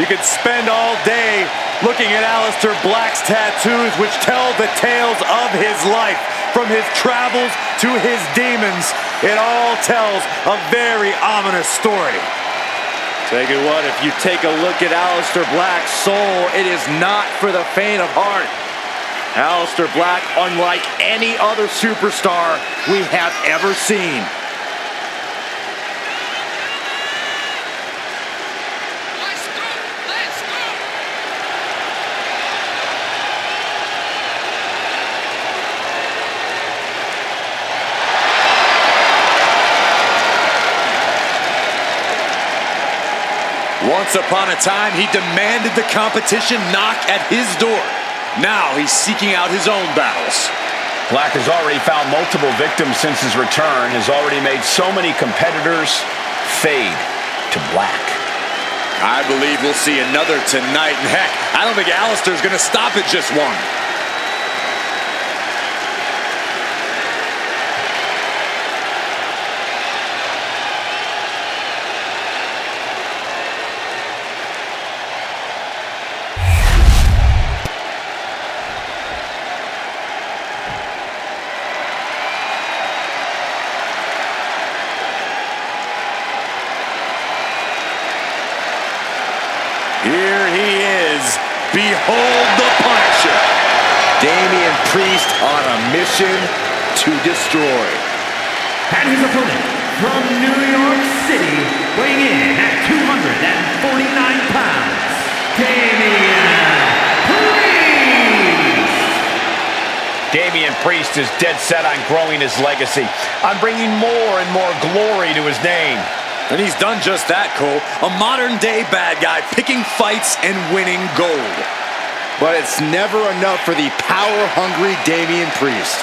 You could spend all day looking at Aleister Black's tattoos, which tell the tales of his life. From his travels to his demons, it all tells a very ominous story. Tell you what, if you take a look at Aleister Black's soul, it is not for the faint of heart. Aleister Black, unlike any other superstar we have ever seen. Once upon a time, he demanded the competition knock at his door. Now he's seeking out his own battles. Black has already found multiple victims since his return, has already made so many competitors fade to black. I believe we'll see another tonight, and heck, I don't think Aleister's going to stop at just one. Here he is. Behold the Punisher. Damian Priest on a mission to destroy. And his opponent from New York City, weighing in at 249 pounds, Damian Priest. Damian Priest is dead set on growing his legacy, on bringing more and more glory to his name. And he's done just that, Cole. A modern-day bad guy picking fights and winning gold. But it's never enough for the power-hungry Damian Priest.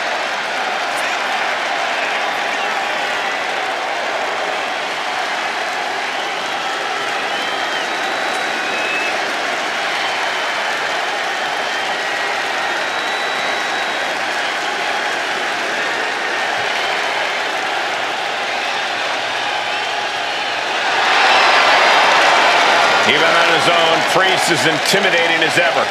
Even on his own, Priest is intimidating as ever.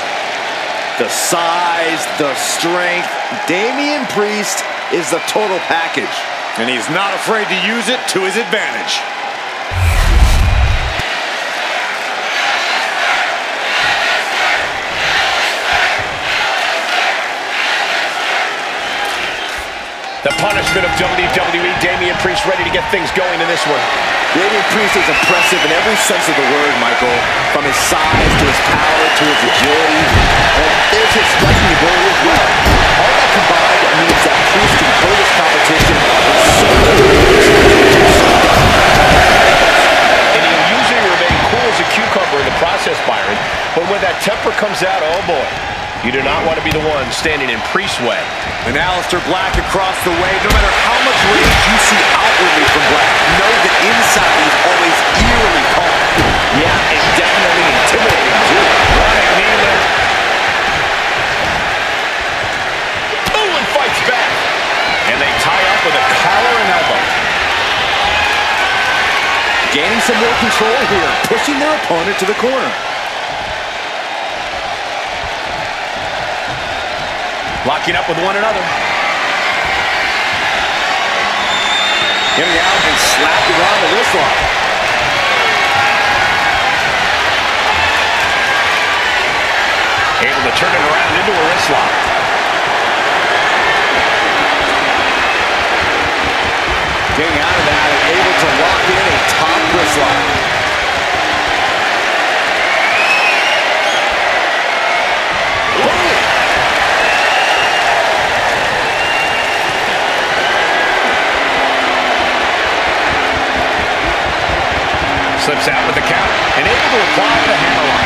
The size, the strength. Damian Priest is the total package. And he's not afraid to use it to his advantage. The punishment of WWE, Damian Priest ready to get things going in this one. Damian Priest is impressive in every sense of the word, Michael. From his size to his power to his agility. And there's his striking ability as well. All that combined means that Priest can hold his competition in so many ways. And he'll usually remain cool as a cucumber in the process, Byron. But when that temper comes out, oh boy. You do not want to be the one standing in Priest's way. And Aleister Black across the way, no matter how much rage you see outwardly from Black, know that inside he's always eerily calm. Yeah, and definitely intimidating too. Running knee there. Oh, and fights back. And they tie up with a collar and elbow. Gaining some more control here, pushing their opponent to the corner. Locking up with one another. Getting out and slapping around the wrist lock. Able to turn it around into a wrist lock. Getting out of that and able to lock in a top wrist lock. Slips out with the count and able to apply the hammerlock.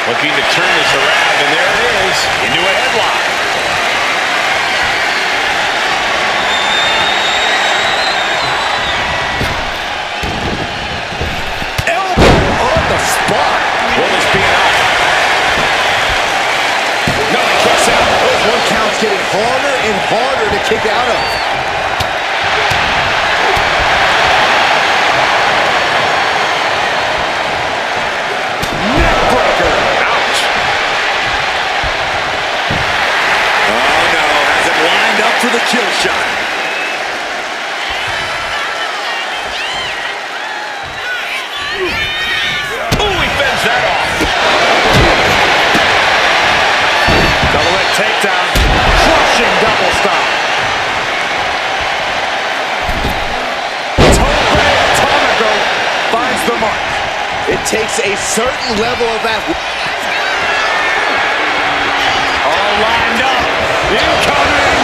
Looking to turn this around, and there it is, into a headlock. Will this be getting harder and harder to kick out of. Neckbreaker. Ouch. Oh no, has him lined up for the kill shot. Ooh, he fends that off. Double leg takedown. Crushing double stop. Tope Atomico finds the mark. It takes a certain level of that. All lined up. Incoming.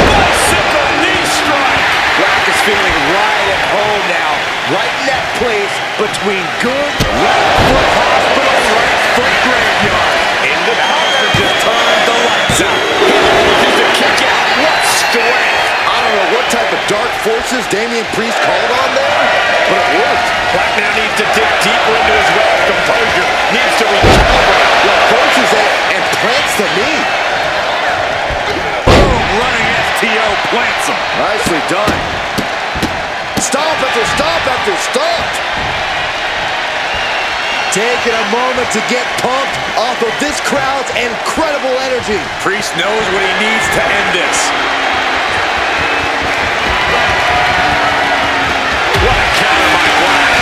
Bicycle knee strike. Brock is feeling right at home now. Right in that place between good Left foot hospital, right foot graveyard. In the Alistair just turned the lights out. He manages to kick out. What strength. I don't know what type of dark forces Damian Priest called on there, but it worked. Black now needs to dig deeper into his well of composure. Needs to recalibrate. Well, approaches it and plants the knee. Boom, running FTO plants him. Nicely done. Stomp after stomp after stomp. Taking a moment to get pumped off of this crowd's incredible energy. Priest knows what he needs to end this. What a counter by Black.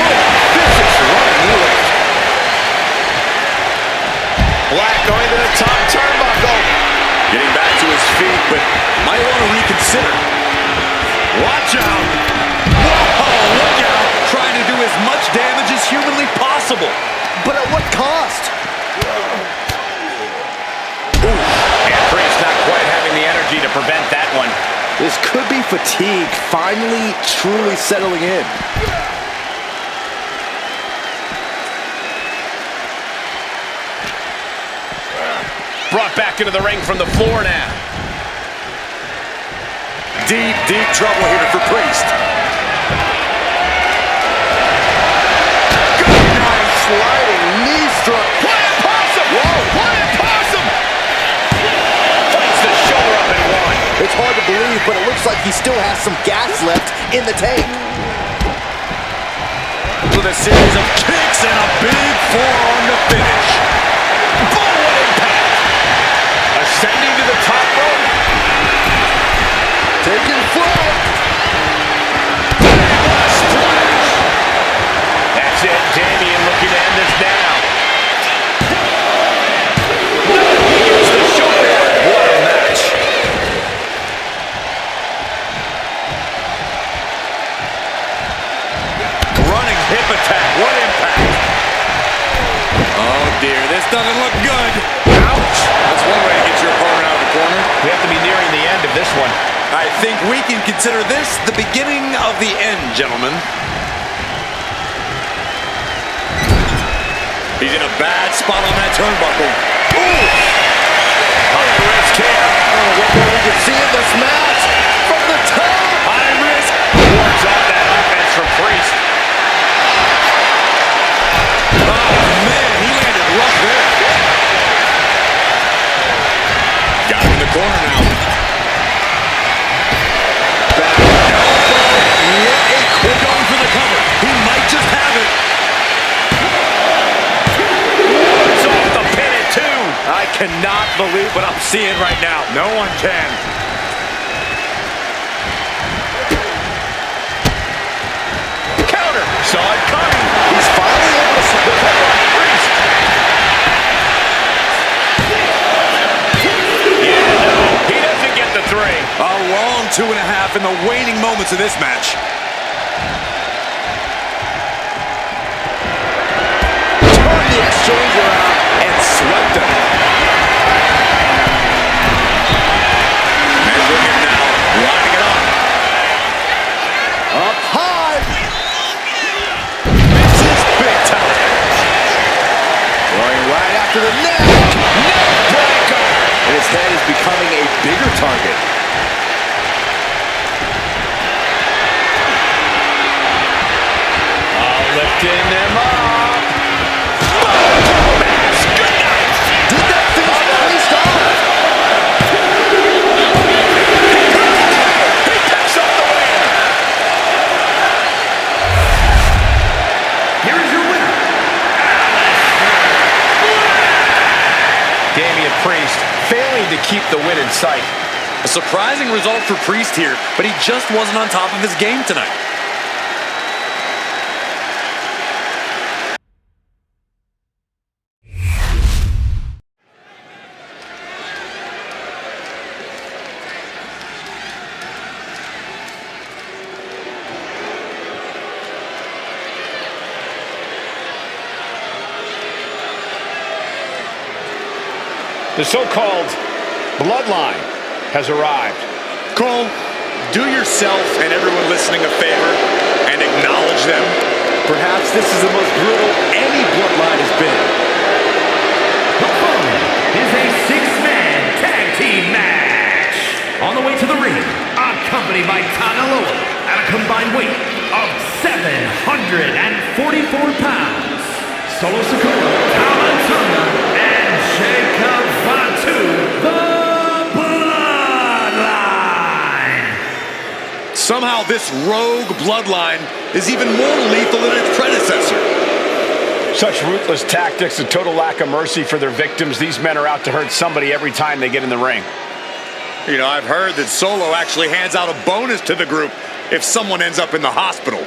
Oh, vicious running knees. Black going to the top turnbuckle. Getting back to his feet, but might want to reconsider. Watch out. Whoa, look out. Trying to do as much damage as humanly possible. But at what cost? And Priest not quite having the energy to prevent that one. This could be fatigue finally truly settling in. Brought back into the ring from the floor now. Deep, deep trouble here for Priest. Good nice sliding knee struck. Flying possum! Whoa! Flying possum! Fights the shoulder up and one. It's hard to believe, but it looks like he still has some gas left in the tank. With a series of kicks and a big forearm to finish. Boom! What impact! Ascending to the top rope. Taking flight. Splash! That's it. Damian looking to end this now. He gets the shoulder. What a match. Running hip attack. What impact. Oh dear, this doesn't look good. Ouch. That's one way to get your opponent out of the corner. We have to be nearing the end of this one. I think we can consider this the beginning of the end, gentlemen. He's in a bad spot on that turnbuckle. Ooh! High risk here. Oh, what more we can see in this match from the top. High risk. Wards off that offense from Priest. Oh man, he landed rough there. Got him in the corner now. Back elbow. We're going for the cover. He might just have it. Wards off the pin at two. I cannot believe what I'm seeing right now. No one can. Counter. Saw it coming. He's finally able to recover on Priest. Yeah, no. He doesn't get the three. A long 2.5 in the waning moments of this match. Turned the exchange around and swept him. Measuring it now, lining it up. Up high. Misses big time. Going right after the neck. Neck breaker. And his head is becoming a bigger target. Lifting him up. Did that finish Priest off? Damian Priest, failing to keep the win in sight. A surprising result for Priest here, but he just wasn't on top of his game tonight. The so-called bloodline has arrived. Cole, do yourself and everyone listening a favor and acknowledge them. Perhaps this is the most brutal any bloodline has been. The following is a six-man tag team match. On the way to the ring, accompanied by Tanaloa at a combined weight of 744 pounds. Solo Sikoa, Kamatana, and Jacob Fatu, the Bloodline. Somehow this rogue bloodline is even more lethal than its predecessor. Such ruthless tactics, a total lack of mercy for their victims. These men are out to hurt somebody every time they get in the ring. You know, I've heard that Solo actually hands out a bonus to the group if someone ends up in the hospital.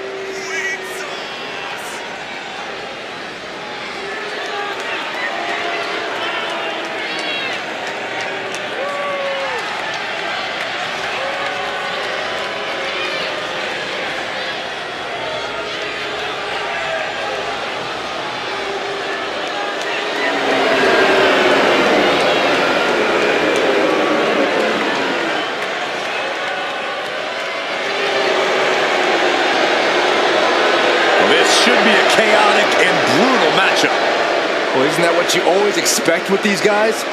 Should be a chaotic and brutal matchup. Well, isn't that what you always expect with these guys?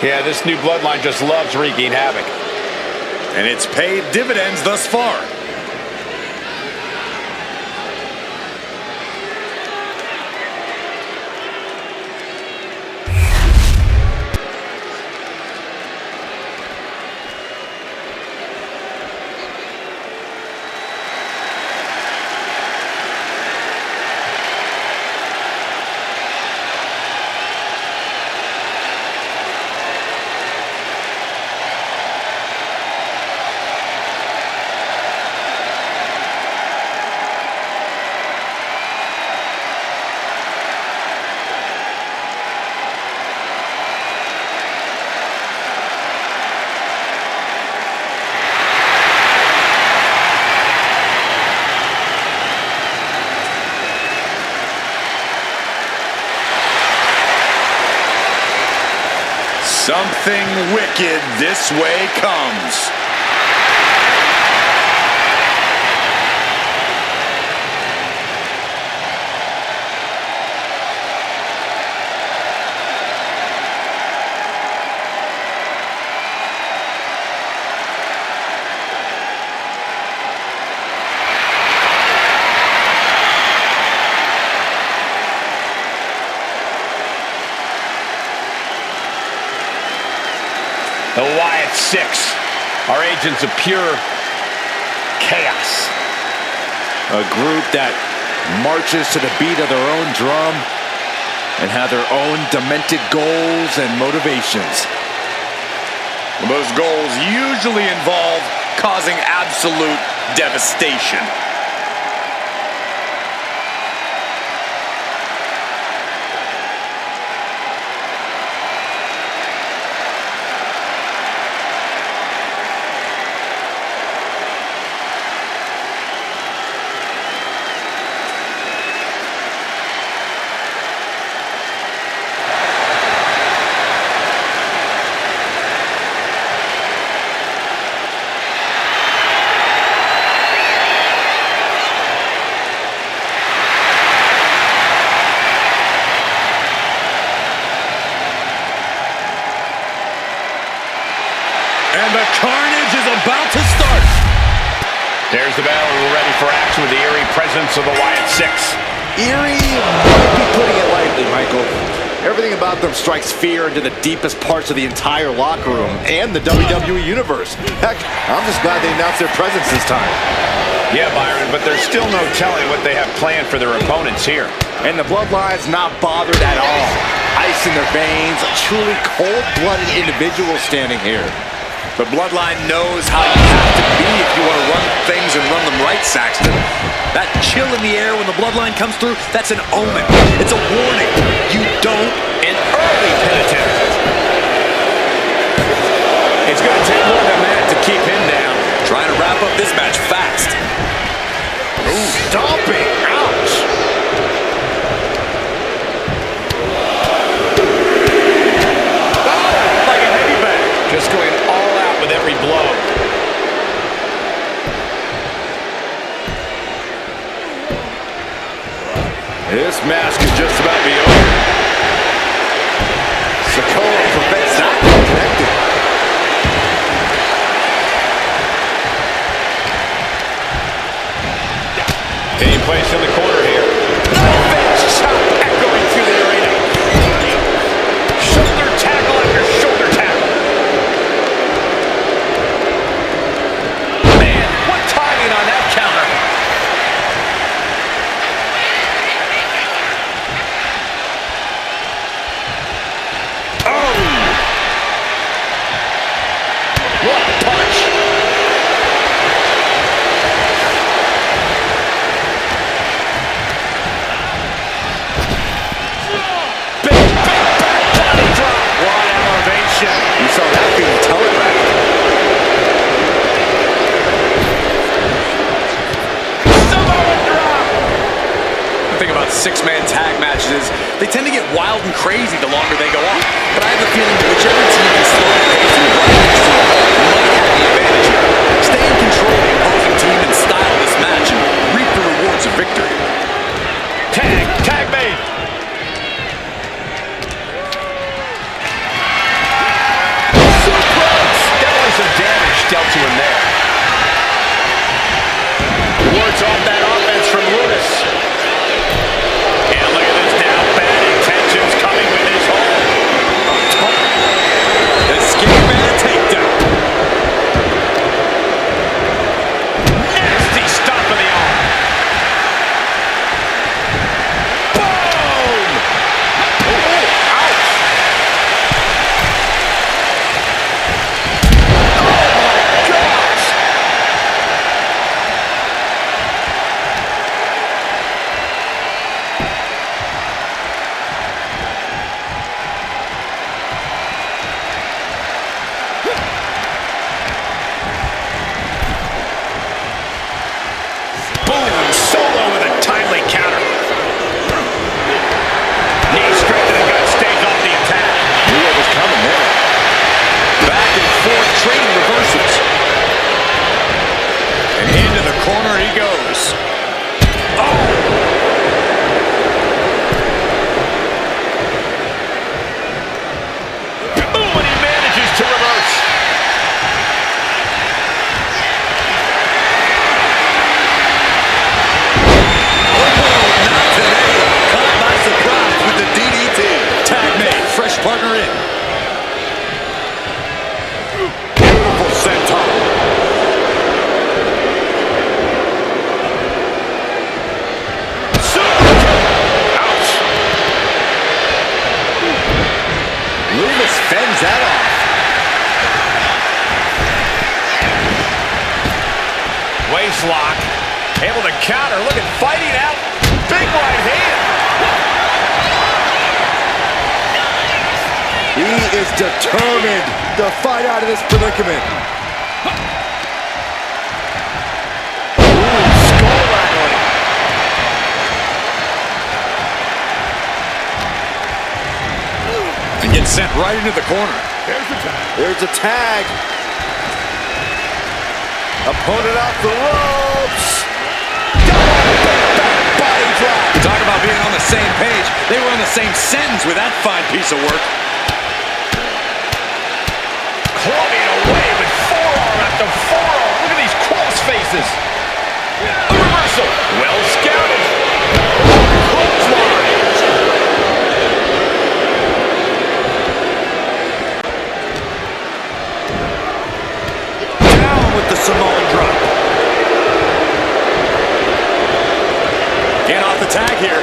Yeah, this new bloodline just loves wreaking havoc. And it's paid dividends thus far. Something wicked this way comes. The Wyatt Six are agents of pure chaos. A group that marches to the beat of their own drum and have their own demented goals and motivations. Those goals usually involve causing absolute devastation. And the carnage is about to start. There's the bell, and we're ready for action with the eerie presence of the Wyatt Six. Eerie might be putting it lightly, Michael. Everything about them strikes fear into the deepest parts of the entire locker room and the WWE Universe. Heck, I'm just glad they announced their presence this time. Yeah, Byron, but there's still no telling what they have planned for their opponents here. And the Bloodline's not bothered at all. ice in their veins, a truly cold-blooded individual standing here. The Bloodline knows how you have to be if you want to run things and run them right, Saxton. That chill in the air when the Bloodline comes through, that's an omen. It's a warning. You don't. An early penitent. It's going to take more than that to keep him down. Trying to wrap up this match fast. Ooh, stomping. Ouch. Oh, like a heavy bag. Just going all out with every blow. This match could just about be over. Sikoa prevents that from connecting. Taking place in the corner here. Revenge shot echoing through the arena. Shoulder tackle after shoulder tackle. Man, what timing on that counter. Oh! What a punch. You saw that being telegraphed. Samoan drop. The thing about six-man tag matches is they tend to get wild and crazy the longer they go on. But I have the feeling that whichever team can slow the pace and run next to it might have the advantage here. Stay in control of the opposing team and style this match and reap the rewards of victory. Tag made. Some damage dealt to him there. Wards off that offense from Lewis. And look at this now. Bad intentions coming with his hold. Escape and a takedown. Nasty stop of the arm. Boom! Oh, ouch! Corner he goes. Oh! Ooh, and he manages to reverse. Oh, not today. Caught by surprise with the DDT. Tag made. Fresh partner in. Beautiful senton. Loomis fends that off. Waist lock. Able to counter. Look at fighting out. Big right hand. He is determined to fight out of this predicament. Ooh, skull rattling. And gets sent right into the corner. There's a tag. Opponent off the ropes. Body drop. Talk about being on the same page. They were on the same sentence with that fine piece of work. Clubbing away with forearm after forearm. Look at these cross faces. A reversal. Well scouted. Clothesline. Down with the Samoan drop. Getting off the tag here.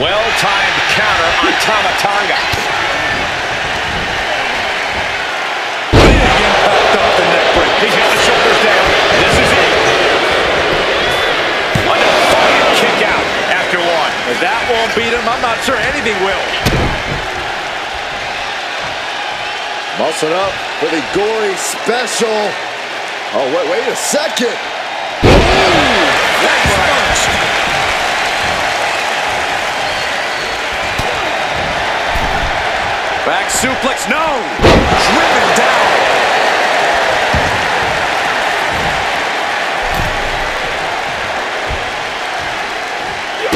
Well-timed counter on Tamatonga. Big impact off the neck break. He's got the shoulders down. This is it. A defiant kick out after one. If that won't beat him, I'm not sure anything will. Muscling up for the gory special. Oh, wait a second. Ooh, that's punch. Back suplex, no! Driven down.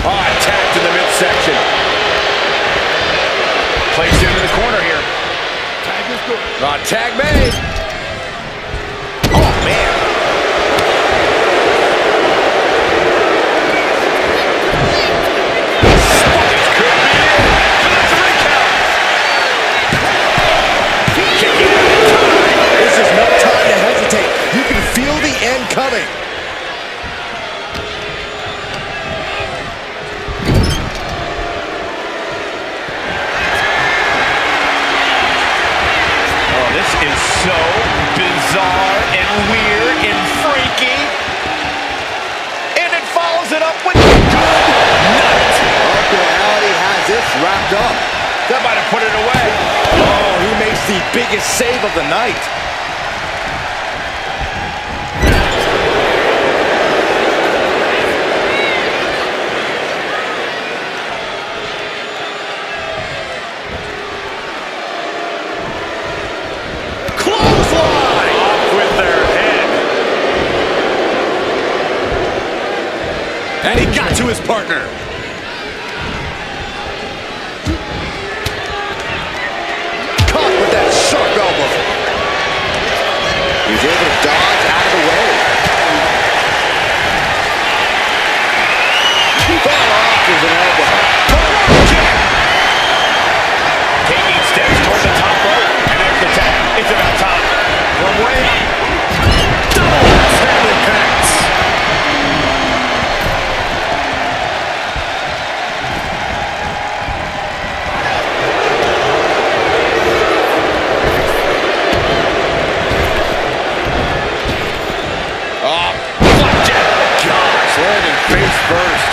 Attacked in the midsection. Placed into the corner here. Tag made. Oh, man. This could be it for the 3 count. Kicking out in time. This is no time to hesitate. You can feel the end coming. This is so bizarre and weird and freaky. And it follows it up with a good night. Uncle Howdy has this wrapped up. That might have put it away. Oh, he makes the biggest save of the night. And he got to his partner. Caught with that sharp elbow. He's able to dodge out of the way. Far off is an elbow. Taking steps toward the top rope. And there's the tag. It's about time. From way up. Double axe-handle impacts. Landing face first.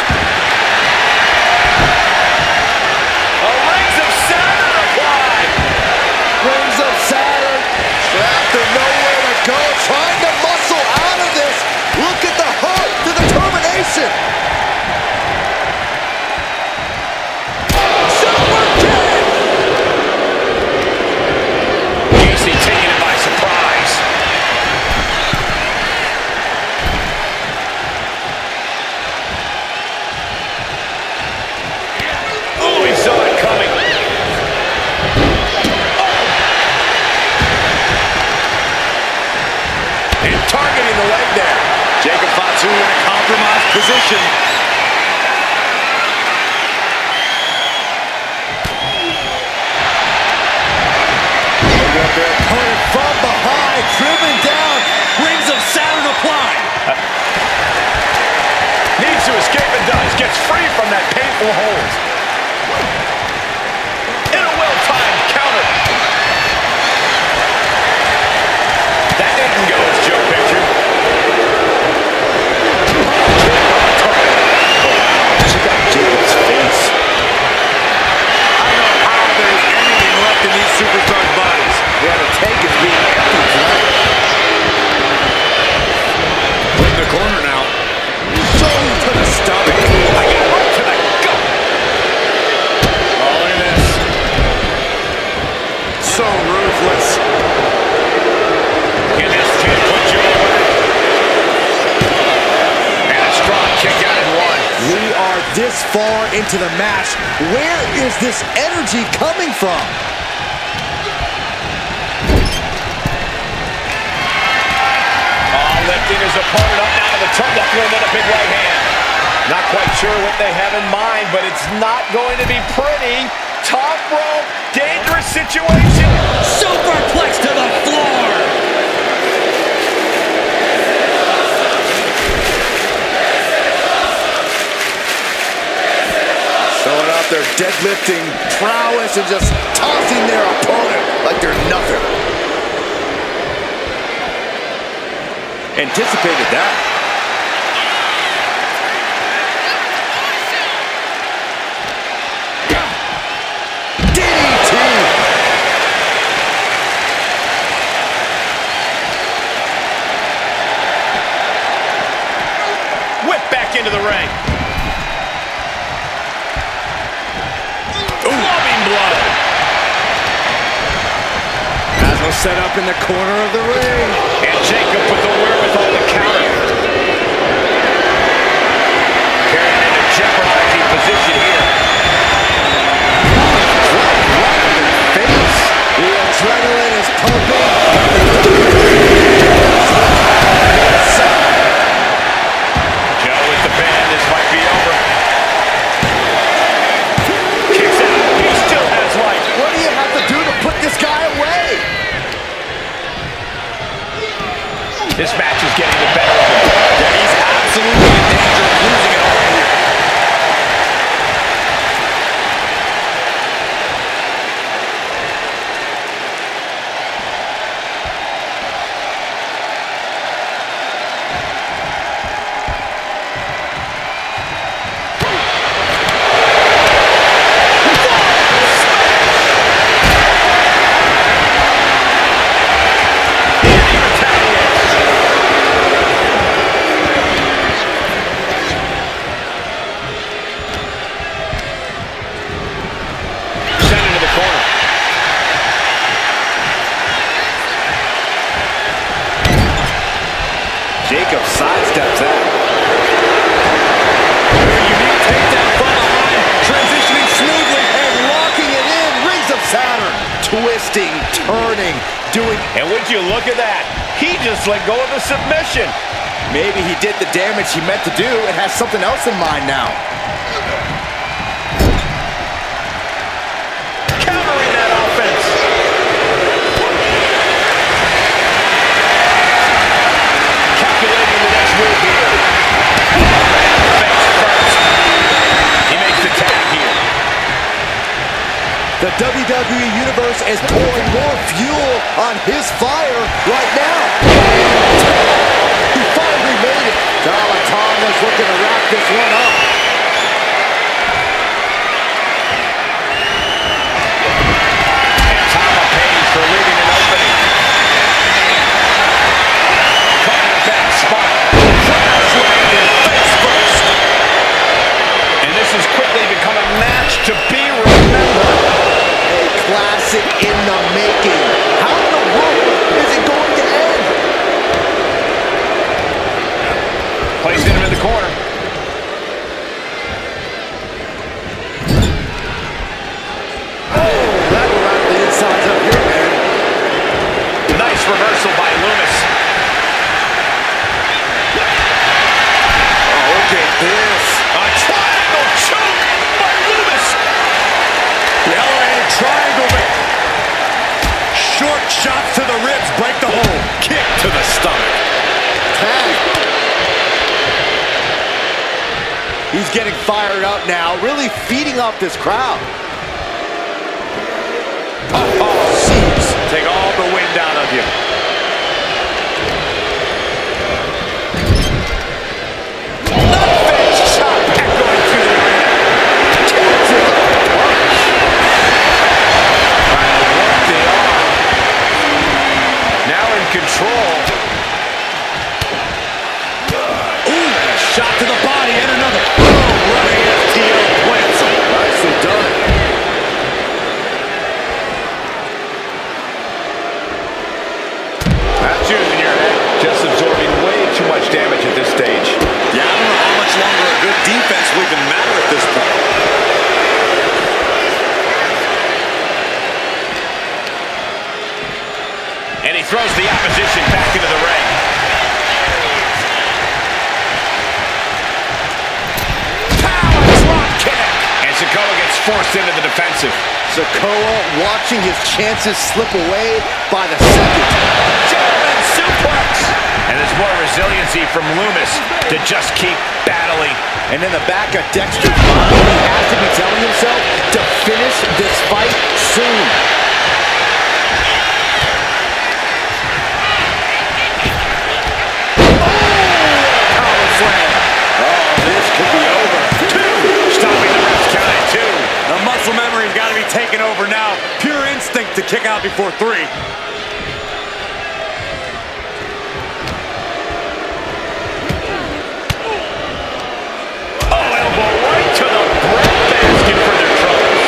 Rings of Saturn applied. Rings of Saturn. Trapped and nowhere to go. Trying to muscle out of this. Look at the heart, the determination. Super kick. Casey taking it by surprise. Oh, he saw it coming. And targeting the leg there. Jacob Fatu in a compromised position. Look at their opponent from behind. Driven down. Rings of Saturn applied. Needs to escape and does. Gets free from that painful hold. In a well-timed counter. That didn't go as Joe pictured. Check out Jacob's face. I don't know how there's anything left in these superstars' bodies. Yeah, the tank is being emptied tonight. In the corner now. Shoulder to the stomach. I got right to the gut. Oh, look at this. So ruthless. And this can't put you away. And a strong kick out in one. We are this far into the match. Where is this energy coming from? Lifting his opponent up now to the turnbuckle and then a big right hand. Not quite sure what they have in mind, but it's not going to be pretty. Top rope, dangerous situation. Superplex to the floor. Showing up deadlifting prowess and just tossing their opponent like they're nothing. Anticipated that. Into the ring. Loving blow. Haswell set up in the corner of the ring. And Jacob with the wherewithal to counter. Carrying into jeopardizing position here. Right in the face. The adrenaline is pumping. This might be over. Kicks out. He still has life. What do you have to do to put this guy away? This match is getting the better of him. Yeah, he's absolutely in danger of losing it all here. Jacob sidesteps that. Unique takedown from behind, transitioning smoothly and locking it in. Rings of Saturn, twisting, turning, doing. And would you look at that? He just let go of the submission. Maybe he did the damage he meant to do and has something else in mind now. Countering that offense. Calculating the next move here. Face first. He makes the tag here. The WWE Universe is pouring more fuel on his fire right now. He finally made it. Tonga's looking to wrap this one up. And Tama pays for leaving an opening. Caught in a bad spot. Landed face first. And this has quickly become a match to be remembered. A classic in the making. How in the world is it going to end? Placing him in the corner. Oh, that'll wrap the insides up here, man. Nice reversal by Loomis. Oh, look at this. A triangle choke by Loomis. The LA triangle. Short shots to the ribs break the hold. Kick to the stomach. Tag. He's getting fired up now, really feeding off this crowd. Oh, jeez. Take all the wind out of you. Knife-edge chop echoing through the ring. Kick to the punch. Trying to work the arm. Now in control. Ooh, and a shot to the body and another. Running FTO plants him. Nicely done. That's using your head. Just absorbing way too much damage at this stage. Yeah, I don't know how much longer a good defense will even matter at this point. And he throws the opposition back into the ring. Power drop kick. And Sikoa gets forced into the defensive. Sikoa watching his chances slip away by the second. German suplex. And there's more resilience easy from Loomis to just keep battling. And in the back of Dexter's mind, he has to be telling himself to finish this fight soon. The muscle memory's got to be taken over now. Pure instinct to kick out before 3. Oh, elbow right to the breadbasket for their troubles.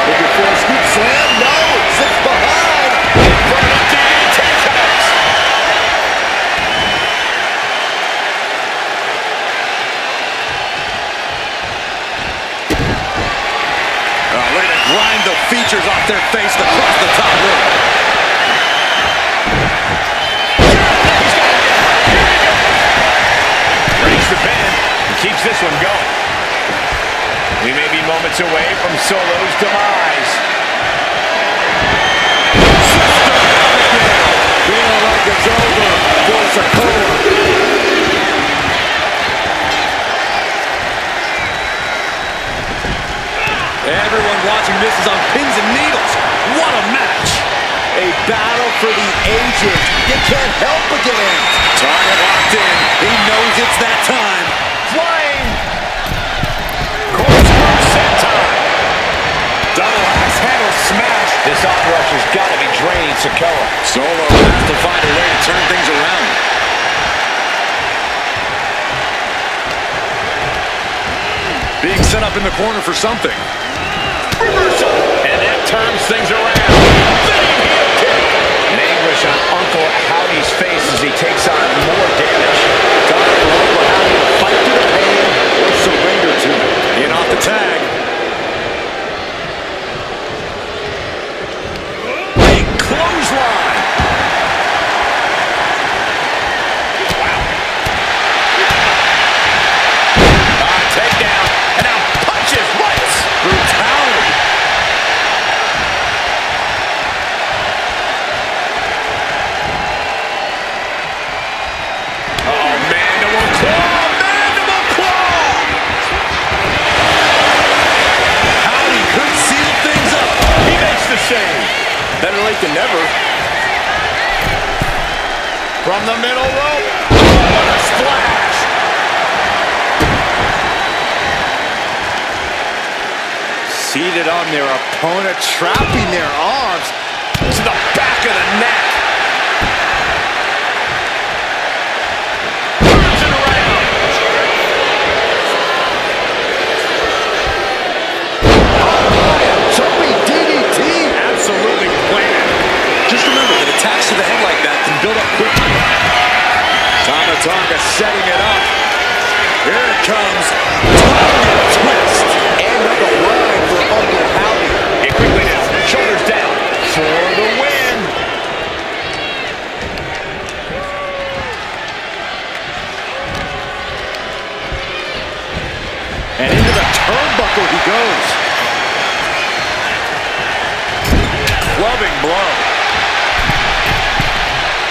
Looking for a scoop slam? No, sits behind. Inverted DDT comes. Look at it grind the features off their face across the top rope. Breaks the pin and keeps this one going. We may be moments away from Solo's demise. Feeling like it's over for Sikoa. Everyone watching this is on pins and needles. What a match! A battle for the ages. You can't help but get amped. Target locked in. He knows it's that time. Flying. Corkscrew senton. Double axe handle smash. This onrush has got to be draining Sikoa. Solo has to find a way to turn things around. Being set up in the corner for something. Reversal. And that turns things around. Big heel kick. And anguish on Uncle Howdy's face as he takes on more damage. Time for Uncle Howdy to fight through the pain or surrender to it. In off the tag. Big clothesline. Wow. Takedown. And now punches right. Brutality. Oh, mandible claw. Mandible claw. Howdy could seal things up. He makes the save. Better late than never. From the middle rope. What a splash. Seated on their opponent, trapping their arms. To the back of the neck. Turns it around. Jumping DDT. Absolutely planned. Just remember that attacks to the head like that can build up quickly. Tama Tonga setting it up. Here it comes. Tonga twist. And another line for Uncle Howdy. And quickly now, shoulders down for the win. And into the turnbuckle he goes. Clubbing blow.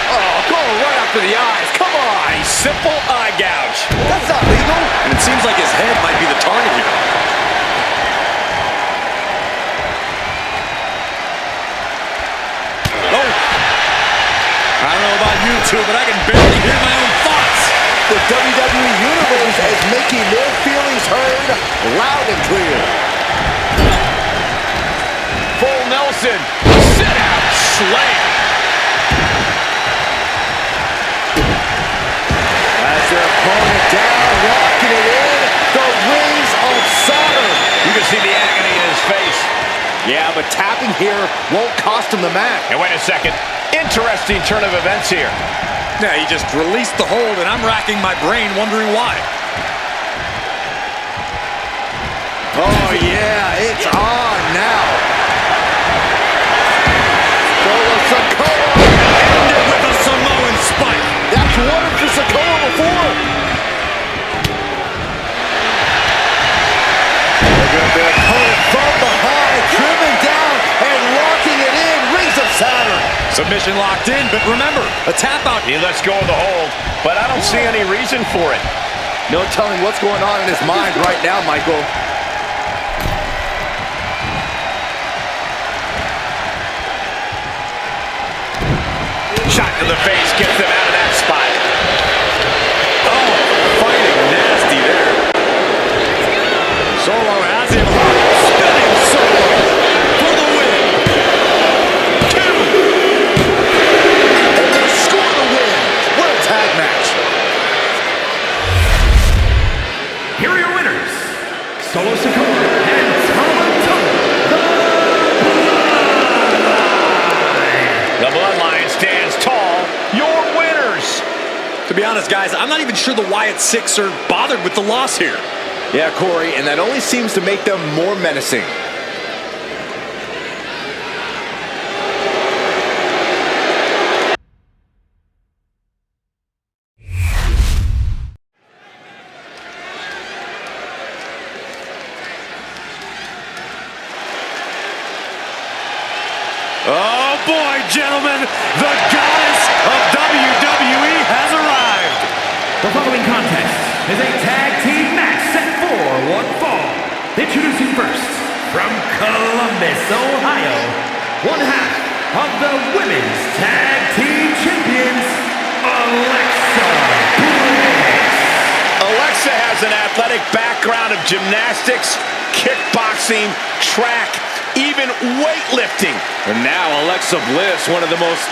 Oh, going right after the eyes. Come on. A simple eye gouge. That's not legal. And it seems like his head might be the target here. Oh. I don't know about you two, but I can barely hear my own thoughts. The WWE Universe is making their feelings heard loud and clear. Full Nelson. Sit out. Slam. As their opponent down, locking it in. The rings of Saturn. You can see the agony in his face. Yeah, but tapping here won't cost him the match. And wait a second. Interesting turn of events here. Yeah, he just released the hold, and I'm racking my brain wondering why. Oh, yeah, it's on now. Solo Sikoa. Ended with a Samoan spike. That's worked for Sikoa before. Look at their opponent from behind, driven down and locking it in. Rings of Saturn. Submission locked in, but remember, a tap out. He lets go of the hold, but I don't see any reason for it. No telling what's going on in his mind right now, Michael. Shot to the face gets them out of that spot. Oh, fighting nasty there. Solo has him. Spinning solo for the win. 2. And they score the win. What a tag match. Here are your winners, Solo Sikoa and Tomato. The Bloodline stands tall. Your winners. To be honest, guys, I'm not even sure the Wyatt Six are bothered with the loss here. Yeah, Corey, and that only seems to make them more menacing. Oh boy, gentlemen, the goddess of WWE has arrived. The following contest is a tag team match set for one fall. Introducing first, from Columbus, Ohio, one half of the Women's Tag Team Champions, Alexa Bliss. Alexa has an athletic background of gymnastics, kickboxing, track, even weightlifting. And now Alexa Bliss, one of the most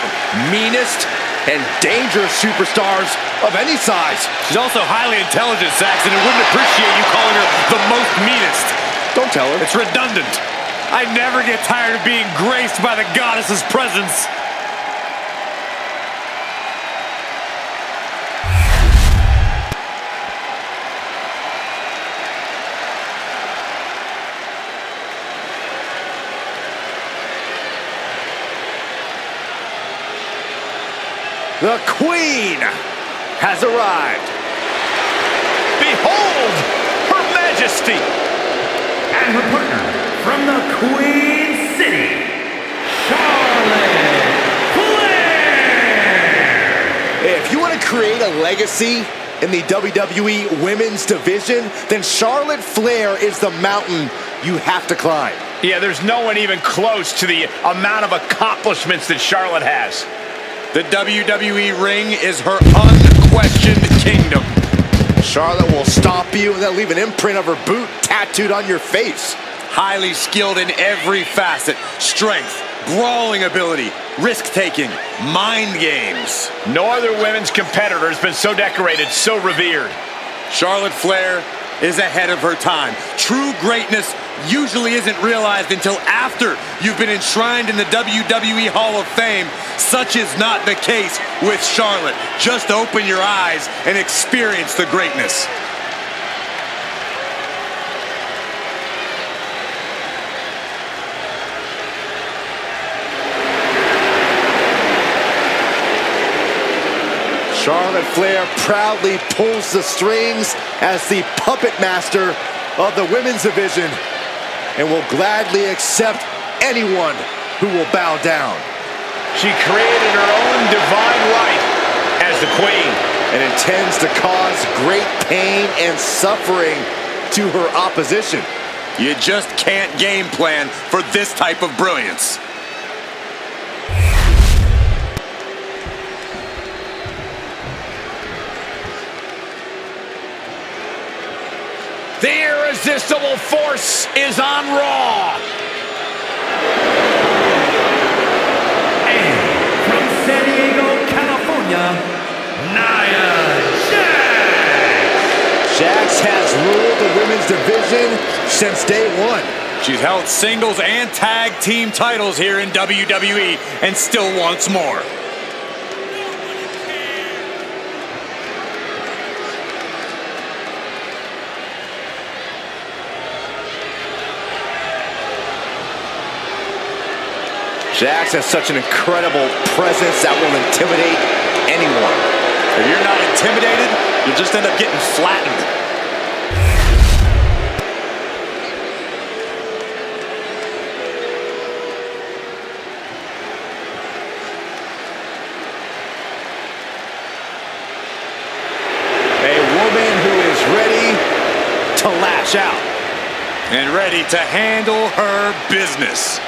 meanest and dangerous superstars of any size. She's also highly intelligent, Saxon, and wouldn't appreciate you calling her the most meanest. Don't tell her. It's redundant. I never get tired of being graced by the goddess's presence. The Queen has arrived. Behold, Her Majesty. And her partner from the Queen City, Charlotte Flair. If you want to create a legacy in the WWE Women's Division, then Charlotte Flair is the mountain you have to climb. Yeah, there's no one even close to the amount of accomplishments that Charlotte has. The WWE ring is her unquestioned kingdom. Charlotte will stomp you and then leave an imprint of her boot tattooed on your face. Highly skilled in every facet. Strength, brawling ability, risk-taking, mind games. No other women's competitor has been so decorated, so revered. Charlotte Flair is ahead of her time. True greatness usually isn't realized until after you've been enshrined in the WWE Hall of Fame. Such is not the case with Charlotte. Just open your eyes and experience the greatness. Charlotte Flair proudly pulls the strings as the puppet master of the women's division and will gladly accept anyone who will bow down. She created her own divine right as the Queen and intends to cause great pain and suffering to her opposition. You just can't game plan for this type of brilliance. The irresistible force is on Raw. And from San Diego, California, Nia Jax. Jax has ruled the women's division since day one. She's held singles and tag team titles here in WWE and still wants more. Jax has such an incredible presence that will intimidate anyone. If you're not intimidated, you'll just end up getting flattened. match out and ready to handle her business.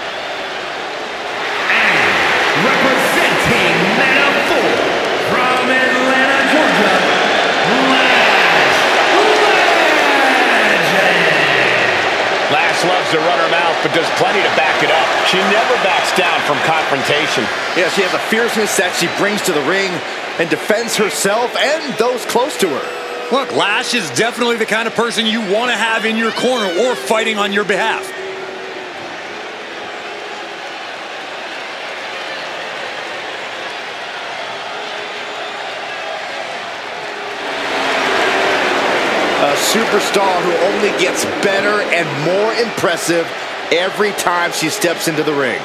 And representing Metaphor from Atlanta, Georgia, Lash loves to run her mouth, but does plenty to back it up. She never backs down from confrontation. Yeah, she has a fierceness that she brings to the ring and defends herself and those close to her. Look, Lash is definitely the kind of person you want to have in your corner or fighting on your behalf. A superstar who only gets better and more impressive every time she steps into the ring.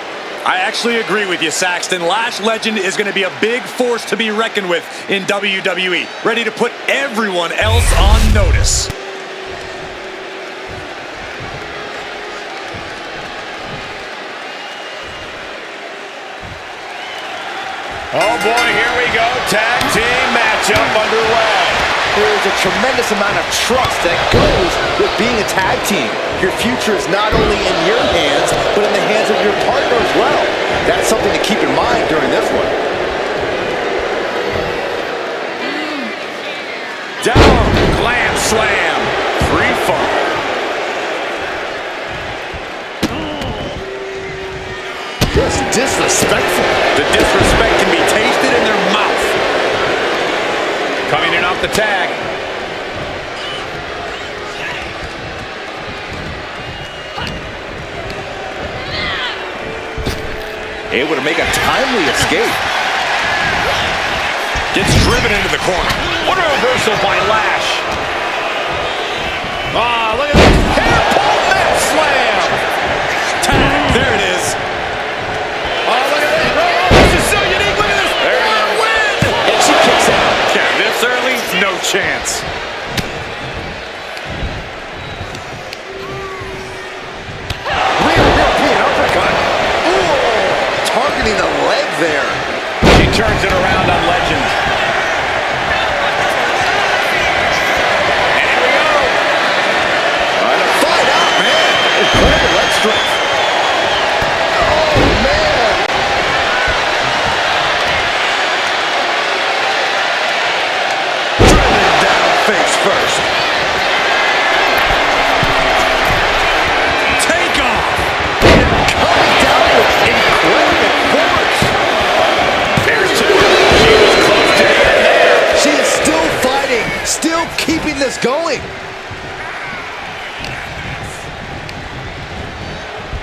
I actually agree with you, Saxton. Lash Legend is going to be a big force to be reckoned with in WWE, ready to put everyone else on notice. Oh boy, here we go. Tag team matchup underway. There's a tremendous amount of trust that goes with being a tag team. Your future is not only in your hands, but in the hands of your partner as well. That's something to keep in mind during this one. Down, glam slam, free fall. Just disrespectful. The disrespect can be tasted in their mouth. Coming in off the tag. Able to make a timely escape. Gets driven into the corner. What a reversal by Lash. Ah, look at this. Hair pull mat slam. Tag, there it is. Oh, look at this. Oh, this is so unique. Look at this. There it is. Win. And she kicks out. Yeah, this early, no chance. Real European uppercut. Ooh, targeting the leg there. She turns it around on Legend. And here we go. Trying to fight out, man. Incredible leg strength. Oh, man. Driven down face first. Take off. Coming down with incredible force. There's two. She was close to the end there. She is still fighting, still keeping this going.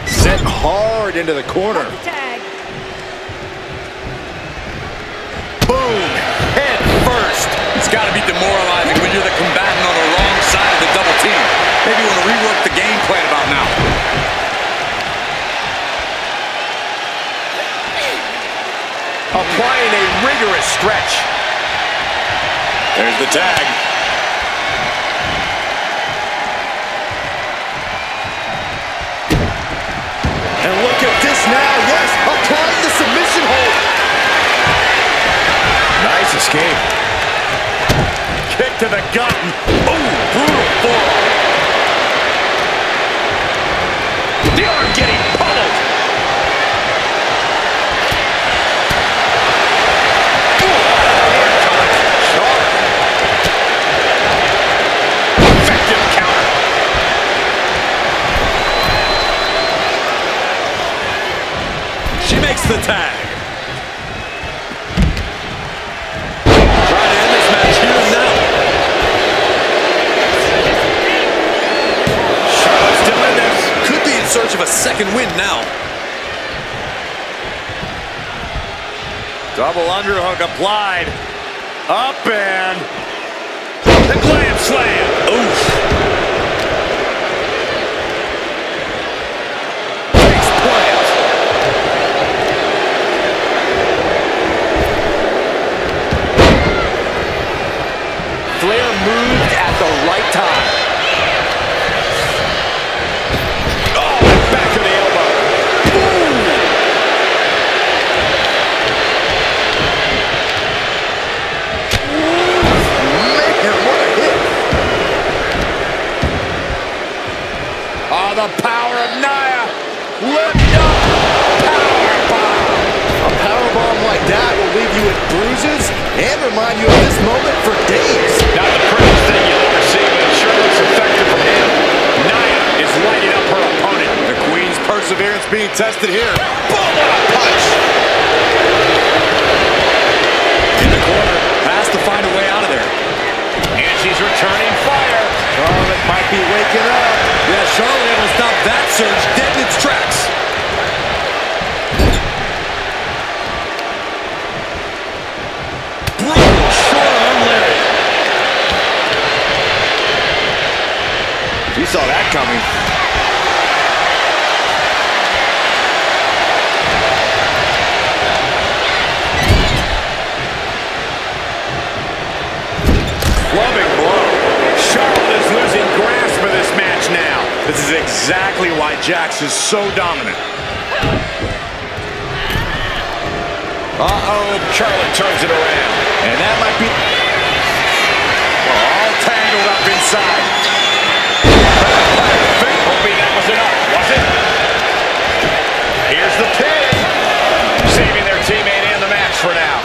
Set hard into the corner. Tag. Boom. Head first. It's got to be demoralizing when you're the combatant on the wrong side of the double team. Maybe you want to rework the game plan about now. Applying a rigorous stretch. There's the tag. And look at this now. Yes, applying the submission hold. Nice escape. Kick to the gut. Ooh, brutal forearm. The arm getting pummeled. Effective counter. She makes the tag. Trying to end this match here and now. Charlotte's still in this. Could be in search of a second win now. Double underhook applied. Up and The glam slam. oof. Face plant. Flair moved at the right time. Oh, back of the elbow. Man, what a hit. and remind you of this moment for days. Not the prettiest thing you'll ever see, but it sure looks effective from him. Nia is lighting up her opponent. The Queen's perseverance being tested here. Boom, what a punch! In the corner, has to find a way out of there. And she's returning fire. Charlotte might be waking up. Yeah, Charlotte able to stop that surge dead in its tracks. Brutal short arm lariat. You saw that coming. Clubbing blow. Charlotte is losing grasp of this match now. This is exactly why Jax is so dominant. Uh-oh, Charlotte turns it around. And that might be all tangled up inside. Hoping that was enough, was it? Here's the pin. Saving their teammate and the match for now.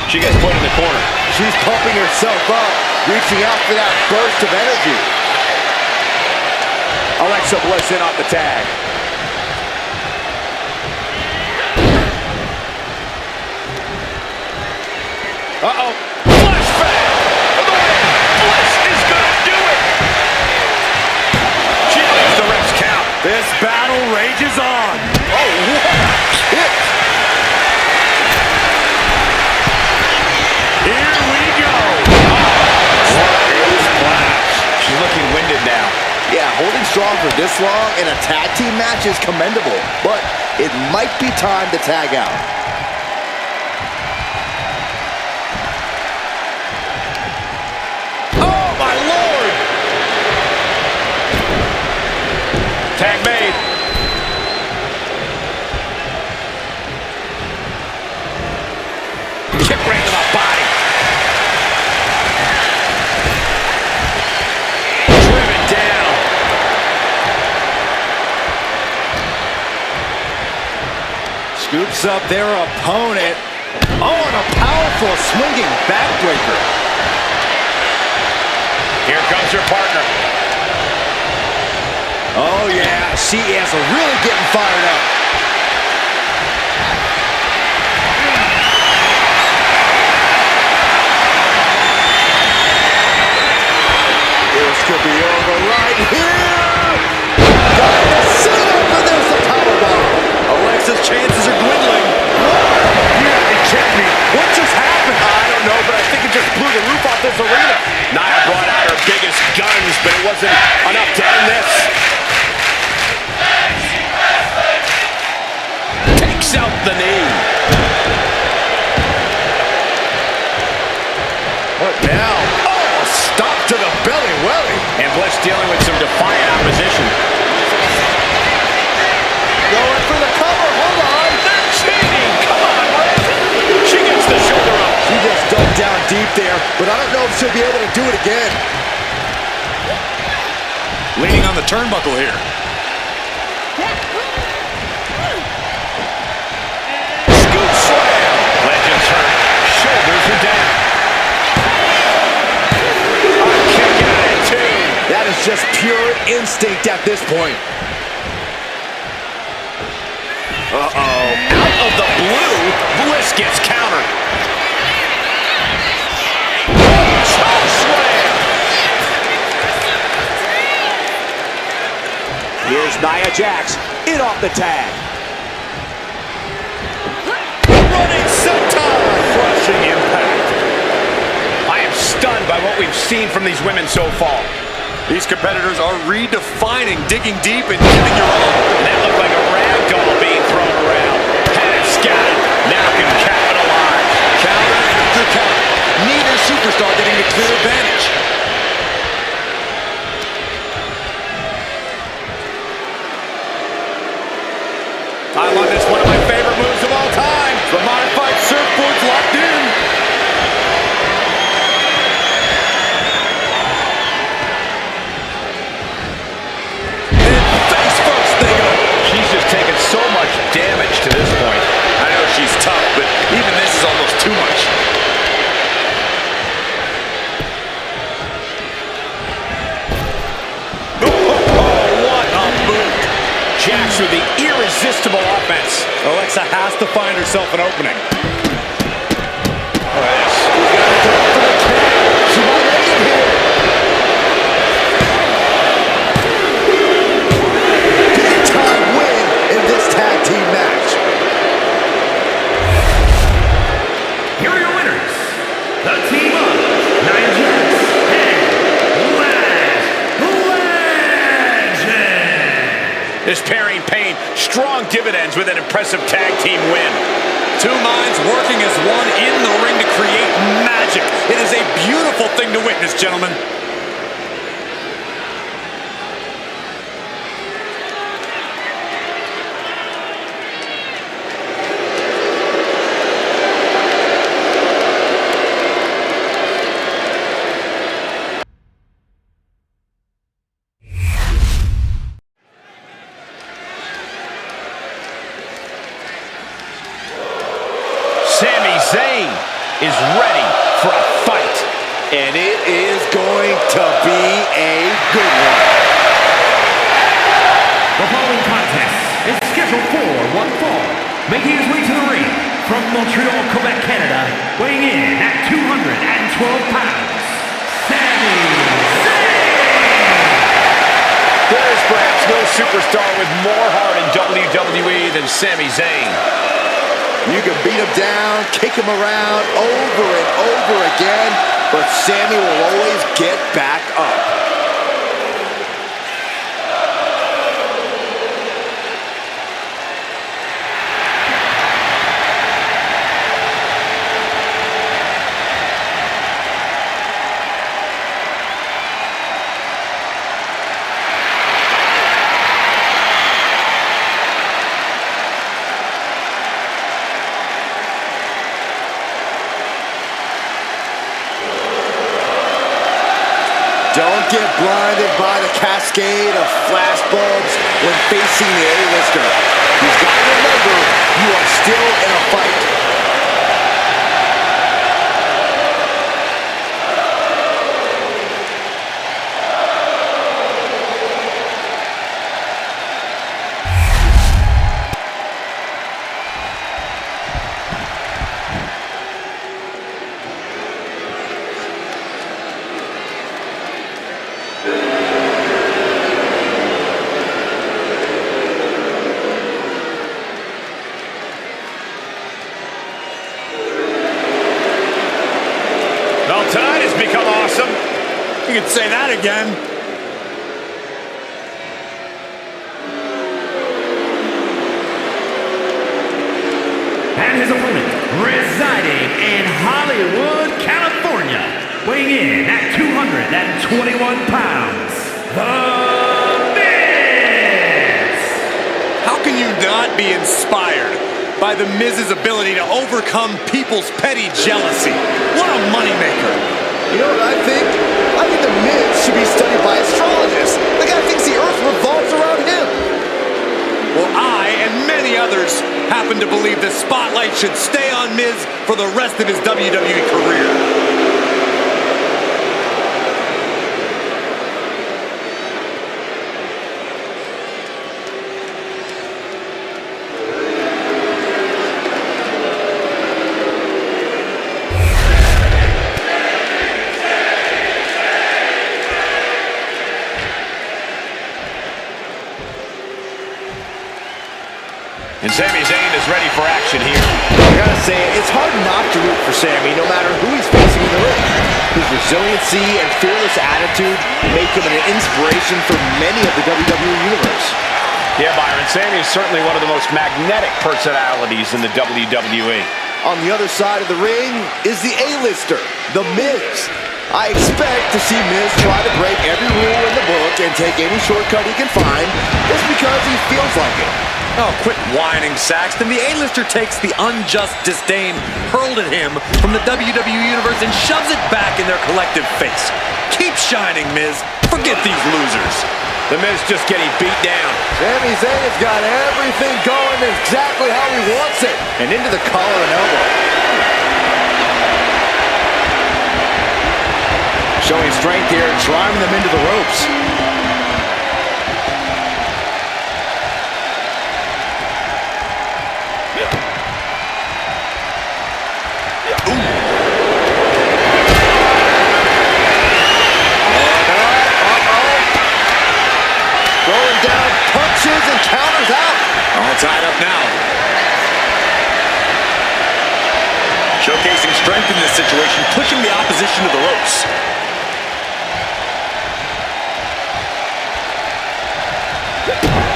She gets put in the corner. She's pumping herself up, reaching out for that burst of energy. Alexa Bliss in off the tag. Uh-oh. Flashback for the win. Bliss is gonna do it. She leaves the ref's count. This battle rages on. Oh, what a kick! Here we go. Splash. She's looking winded now. Yeah, holding strong for this long in a tag team match is commendable, but it might be time to tag out. Oh, my Lord! Tag made. Kick right to the body. Driven down. Scoops up their opponent. Oh, and a powerful swinging backbreaker. Here comes your partner. Oh, yeah, she is really getting fired up. This could be over right here. Got the setup, and there's the powerbomb. Alexa's chances are dwindling. You gotta be kidding me. What just happened? I don't know, but I think it just blew the roof off this arena. Nia brought out her biggest guns, but it wasn't enough to end this. Takes out the knee. What now? Oh, stop to the belly welly. And Bliss dealing with some defiant opposition. Going for the cover. Hold on. They're cheating. Come on, Ref. She gets the shoulder up. She just dug down deep there, but I don't know if she'll be able to do it again. Leaning on the turnbuckle here. Scoop slam. Legends hurt. Shoulders are down. A kick out at two. That is just pure instinct at this point. Uh-oh. Out of the blue, Bliss gets countered. Choke slam. Here's Nia Jax in off the tag. Running senton. Crushing impact. I am stunned by what we've seen from these women so far. These competitors are redefining digging deep and giving your all. That looked like a rag doll being thrown around. Has got it. Now can capitalize. Counter after counter. Neither superstar getting a clear advantage. I love this. One of my favorite moves of all time. The modified surfboard's locked in. And face jacks with the irresistible offense. Alexa has to find herself an opening. Look at this. She might end it here. Big time win in this tag team match. Here are your winners, the team of Nia Jax and Lash Legend. This pairing paid strong dividends with an impressive tag team win. Two minds working as one in the ring to create magic. It is a beautiful thing to witness, gentlemen. Sami Zayn is ready for a fight. And it is going to be a good one. The following contest is scheduled for one fall. Making his way to the ring from Montreal, Quebec, Canada, weighing in at 212 pounds, Sami Zayn! There is perhaps no superstar with more heart in WWE than Sami Zayn. You can beat him down, kick him around over and over again, but Sami will always get back up. Don't get blinded by the cascade of flashbulbs when facing the A-lister. You've got to remember, you are still in a fight. Well, tonight has become awesome. You can say that again. And his opponent, residing in Hollywood, California, weighing in at 221 pounds, The Miz! How can you not be inspired by The Miz's ability to overcome people's petty jealousy? What a moneymaker. You know what I think? I think the Miz should be studied by astrologists. The guy thinks the earth revolves around him. Well, I and many others happen to believe the spotlight should stay on Miz for the rest of his WWE career. And Sami Zayn is ready for action here. I gotta say, it's hard not to root for Sami, no matter who he's facing in the ring. His resiliency and fearless attitude make him an inspiration for many of the WWE Universe. Yeah, Byron, Sami is certainly one of the most magnetic personalities in the WWE. On the other side of the ring is the A-lister, The Miz. I expect to see Miz try to break every rule in the book and take any shortcut he can find just because he feels like it. Oh, quit whining, Saxton. The A-lister takes the unjust disdain hurled at him from the WWE Universe and shoves it back in their collective face. Keep shining, Miz. Forget these losers. The Miz just getting beat down. Sami Zayn's got everything going exactly how he wants it. And into the collar and elbow. Showing strength here, driving them into the ropes. strength in this situation, pushing the opposition to the ropes.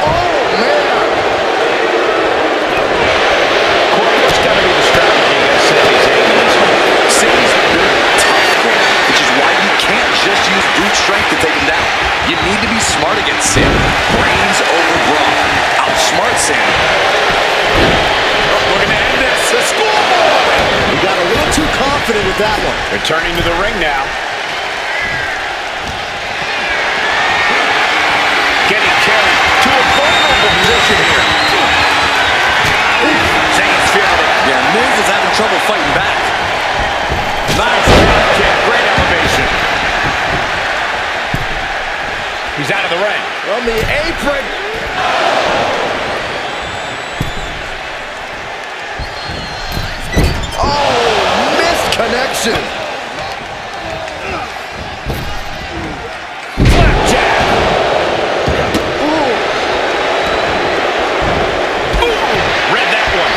Oh, man! Corey, what's got to be the strategy against Sami's aim in this one? Sami's built tough, Corey, which is why you can't just use brute strength to take him down. You need to be smart against Sami. Brains over brawn. Outsmart Sami. Looking to end this. The scoreboard! He got a little too confident with that one. Returning to the ring now. Getting carried to a vulnerable position here. Zayn's feeling it. Yeah, Miz is having trouble fighting back. Nice drop kick. Great elevation. He's out of the ring. From the apron. Oh, missed connection. Flapjack. Ooh. Read that one.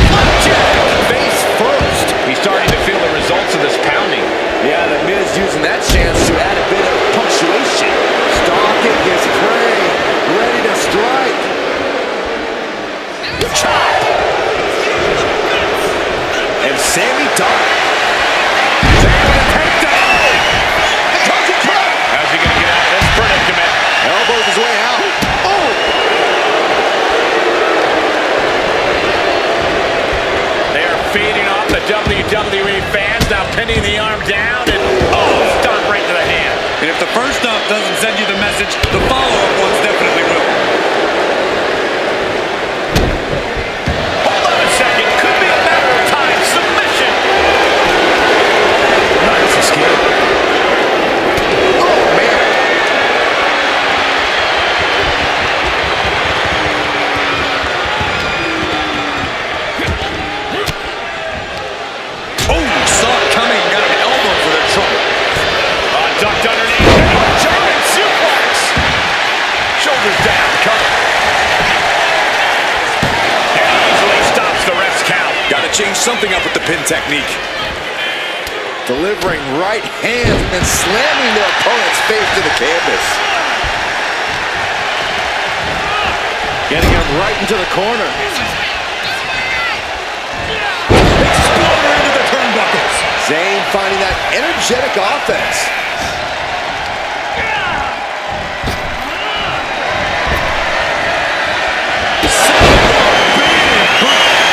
Flapjack. Face first. He's starting to feel the results of this pounding. Yeah, the Miz using that chance to add a bit of punctuation. Stalking his prey. Ready to strike. Chop. And Sami Dark. How's he going to get out of this predicament? Elbows his way out. Oh! They are feeding off the WWE fans, now pinning the arm down, and stomp right to the hand. And if the first stomp doesn't send you the message, the follow-up ones definitely will. Hold on a second, could be a matter of time. Submission. Nice escape. Oh, man. Oh, saw it coming and got an elbow for their trouble. Ducked underneath. German suplex. Shoulders down, cover. And easily stops the ref's count. Got to change something up with the pin technique. Delivering right hand and slamming their opponent's face to the canvas. Getting him right into the corner. Exploder into the turnbuckles. Zayn finding that energetic offense.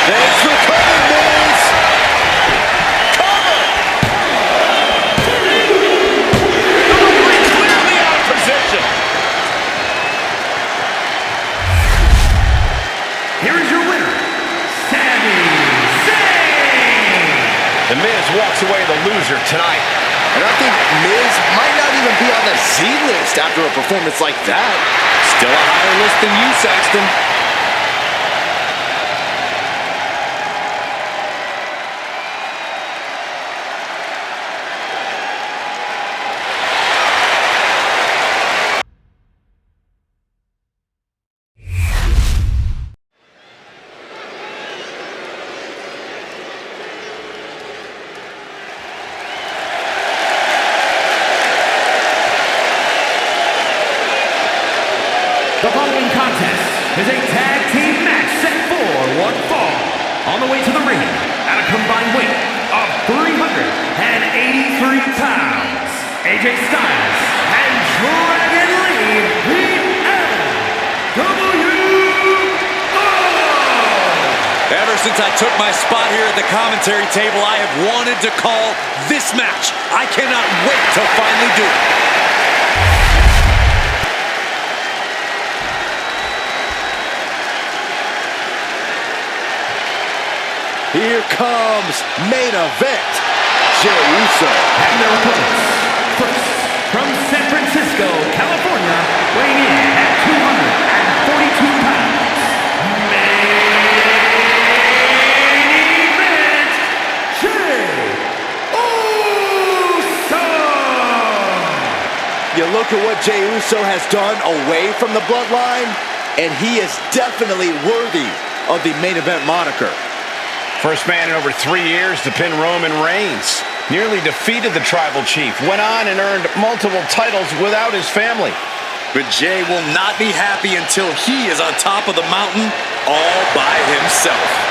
Thanks for coming, Miz. Clearly out of position. Here is your winner, Sami Zayn! The Miz walks away the loser tonight. And I think Miz might not even be on the Z list after a performance like that. Still a higher list than you, Saxton. The following contest is a tag team match set for one fall. On the way to the ring, at a combined weight of 383 pounds, AJ Styles and Dragon Lee, the NWO! Ever since I took my spot here at the commentary table, I have wanted to call this match. I cannot wait to finally do it. Here comes main event. Jey Uso. And their opponents, first, from San Francisco, California, weighing in at 242 pounds, main event, Jey Uso! You look at what Jey Uso has done away from the bloodline, and he is definitely worthy of the main event moniker. First man in over 3 years to pin Roman Reigns. Nearly defeated the Tribal Chief. Went on and earned multiple titles without his family. But Jay will not be happy until he is on top of the mountain all by himself.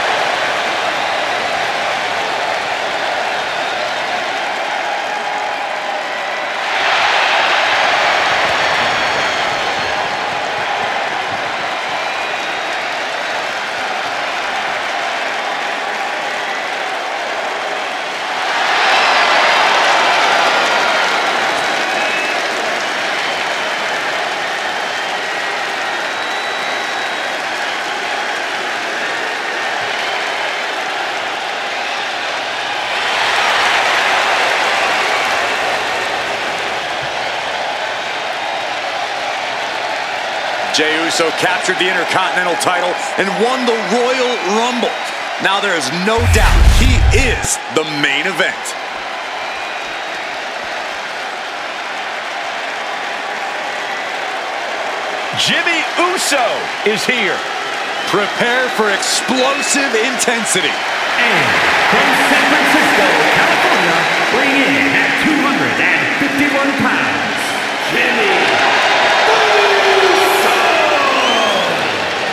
Jey Uso captured the Intercontinental title and won the Royal Rumble. Now there is no doubt he is the main event. Jimmy Uso is here. Prepare for explosive intensity. And from San Francisco, California, weighing in at 251 pounds, Jimmy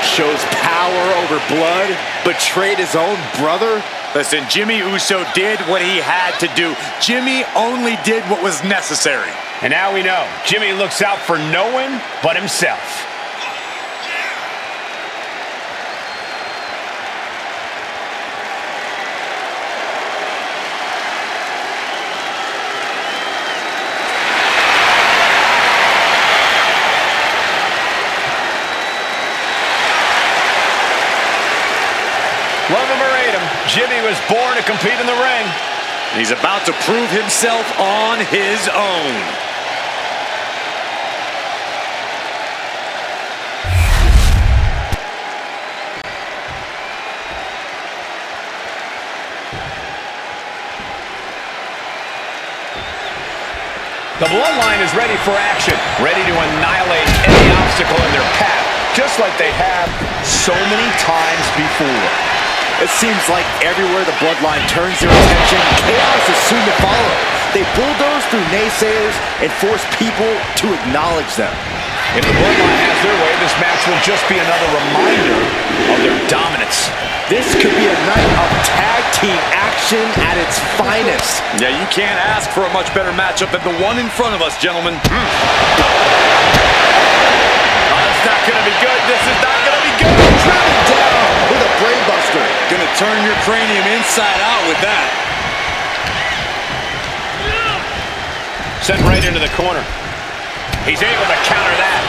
shows power over blood, betrayed his own brother. Listen, Jimmy Uso did what he had to do. Jimmy only did what was necessary. And now we know, Jimmy looks out for no one but himself. Love him or hate him, Jimmy was born to compete in the ring. He's about to prove himself on his own. The Bloodline is ready for action, ready to annihilate any obstacle in their path, just like they have so many times before. It seems like everywhere the Bloodline turns their attention, chaos is soon to follow. They bulldoze through naysayers and force people to acknowledge them. If the Bloodline has their way, this match will just be another reminder of their dominance. This could be a night of tag team action at its finest. Yeah, you can't ask for a much better matchup than the one in front of us, gentlemen. Oh, it's not going to be good. This is not going to be good. Driven down with a brainbuster. Gonna turn your cranium inside out with that. Sent right into the corner. He's able to counter that.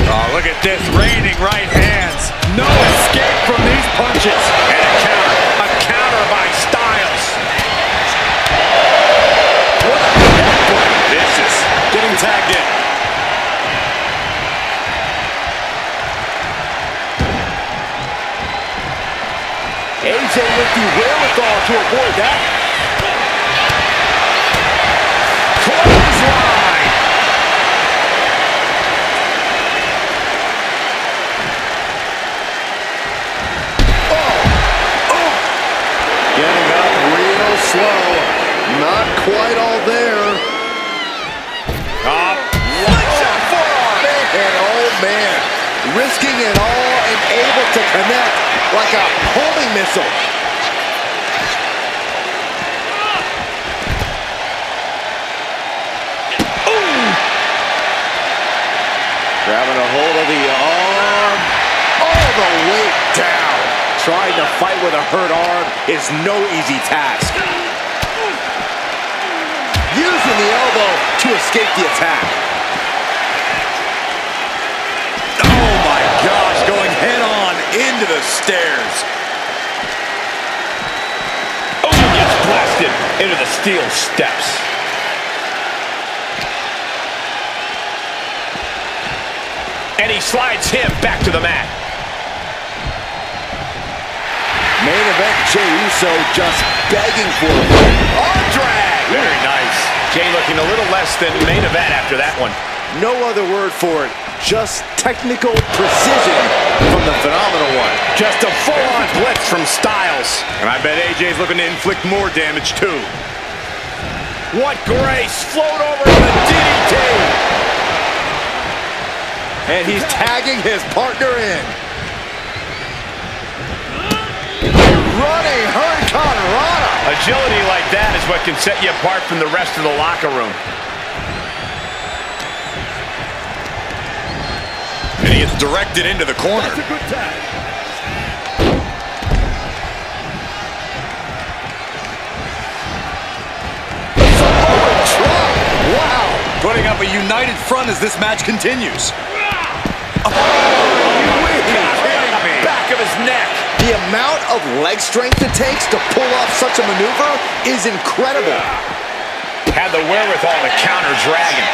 Oh, look at this. Raining right hands. No escape from these punches. And a counter. A counter by Styles. What a headbutt. Vicious. Getting tagged in. AJ with the wherewithal to avoid that. Clothesline. Getting up real slow. Not quite all there. Slingshot forearm. Man, oh man. Risking it all and able to connect like a homing missile. Ooh. Grabbing a hold of the arm. All the way down. Trying to fight with a hurt arm is no easy task. Using the elbow to escape the attack. Oh my gosh, going head on into the stairs. Oh, gets blasted into the steel steps. And he slides him back to the mat. Main event, Jey Uso just begging for a win. Arm drag! Very nice. Jey looking a little less than main event after that one. No other word for it. Just technical precision from the phenomenal one. Just a full-on blitz from Styles. And I bet AJ's looking to inflict more damage, too. What grace! Float over to the DDT! And he's tagging his partner in. Running Hurricane Rana. Agility like that is what can set you apart from the rest of the locker room. And he is directed into the corner. That's a good tag. Wow. Putting up a united front as this match continues. Back of his neck. The amount of leg strength it takes to pull off such a maneuver is incredible. Had the wherewithal to counter Dragon.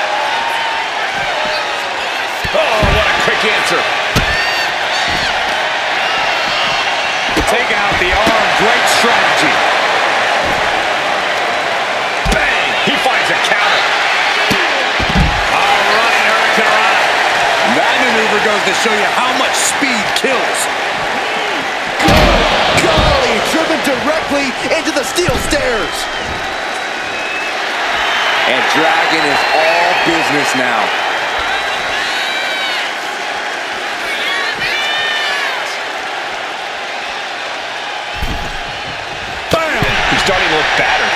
Oh, what a quick answer. Taking out the arm, great strategy. Bang! He finds a counter. Running Hurricane. That maneuver goes to show you how much speed kills. Golly, driven directly into the steel stairs. And Dragon is all business now. Bam! He's starting to look battered.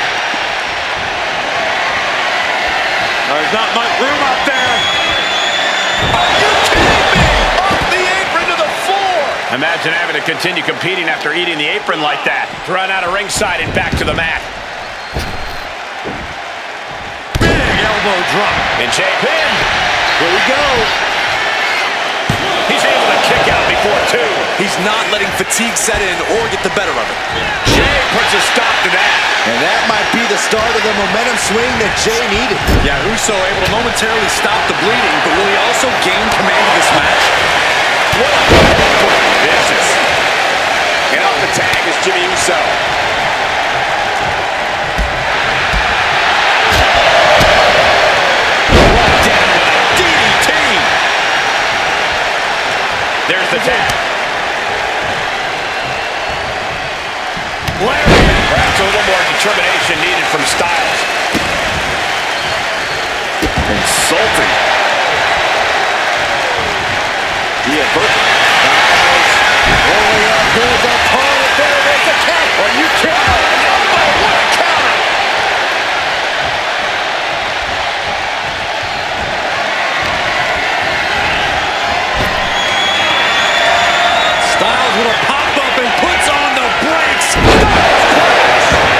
There's not much room up there. Are you kidding me? Off the apron to the floor! Imagine having to continue competing after eating the apron like that. Run out of ringside and back to the mat. Big elbow drop. And Jay pin. Here we go. He's able to kick out before two. He's not letting fatigue set in or get the better of it. Jay puts a stop to that. And that might be the start of the momentum swing that Jay needed. Yeah, Uso able to momentarily stop the bleeding, but will he also gain command of this match? What a business. And off the tag is Jimmy Uso. Brought down with a DDT. There's the tag. Perhaps a little more determination needed from Styles. Insulting. Rolling up his opponent. There it is, the count. Are you kidding? Oh, what a counter! Styles with a pop-up and puts on the brakes.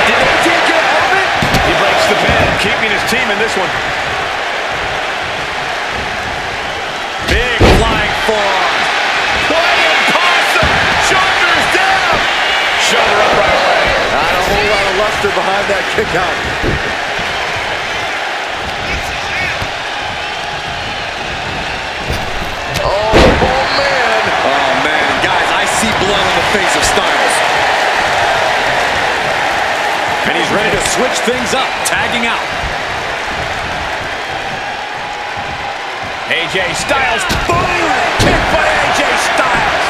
Did AJ get out of it? He breaks the pin, keeping his team in this one. Big flying forearm. Flying possum! Shoulders down! Shoulder up right away. Not a whole lot of luster behind that kick out. Oh, man. Guys, I see blood on the face of Styles. And he's ready to switch things up, tagging out. AJ Styles. Boom! Kick by AJ Styles.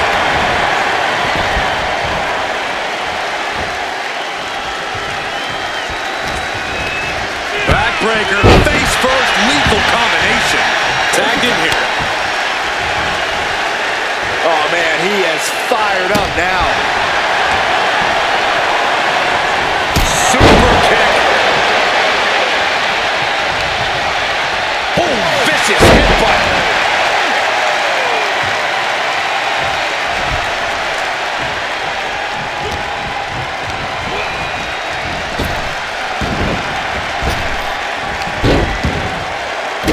Backbreaker, face first, lethal combination. Tagged in here. Oh, man, he is fired up now. Super kick. Oh, vicious headbutt.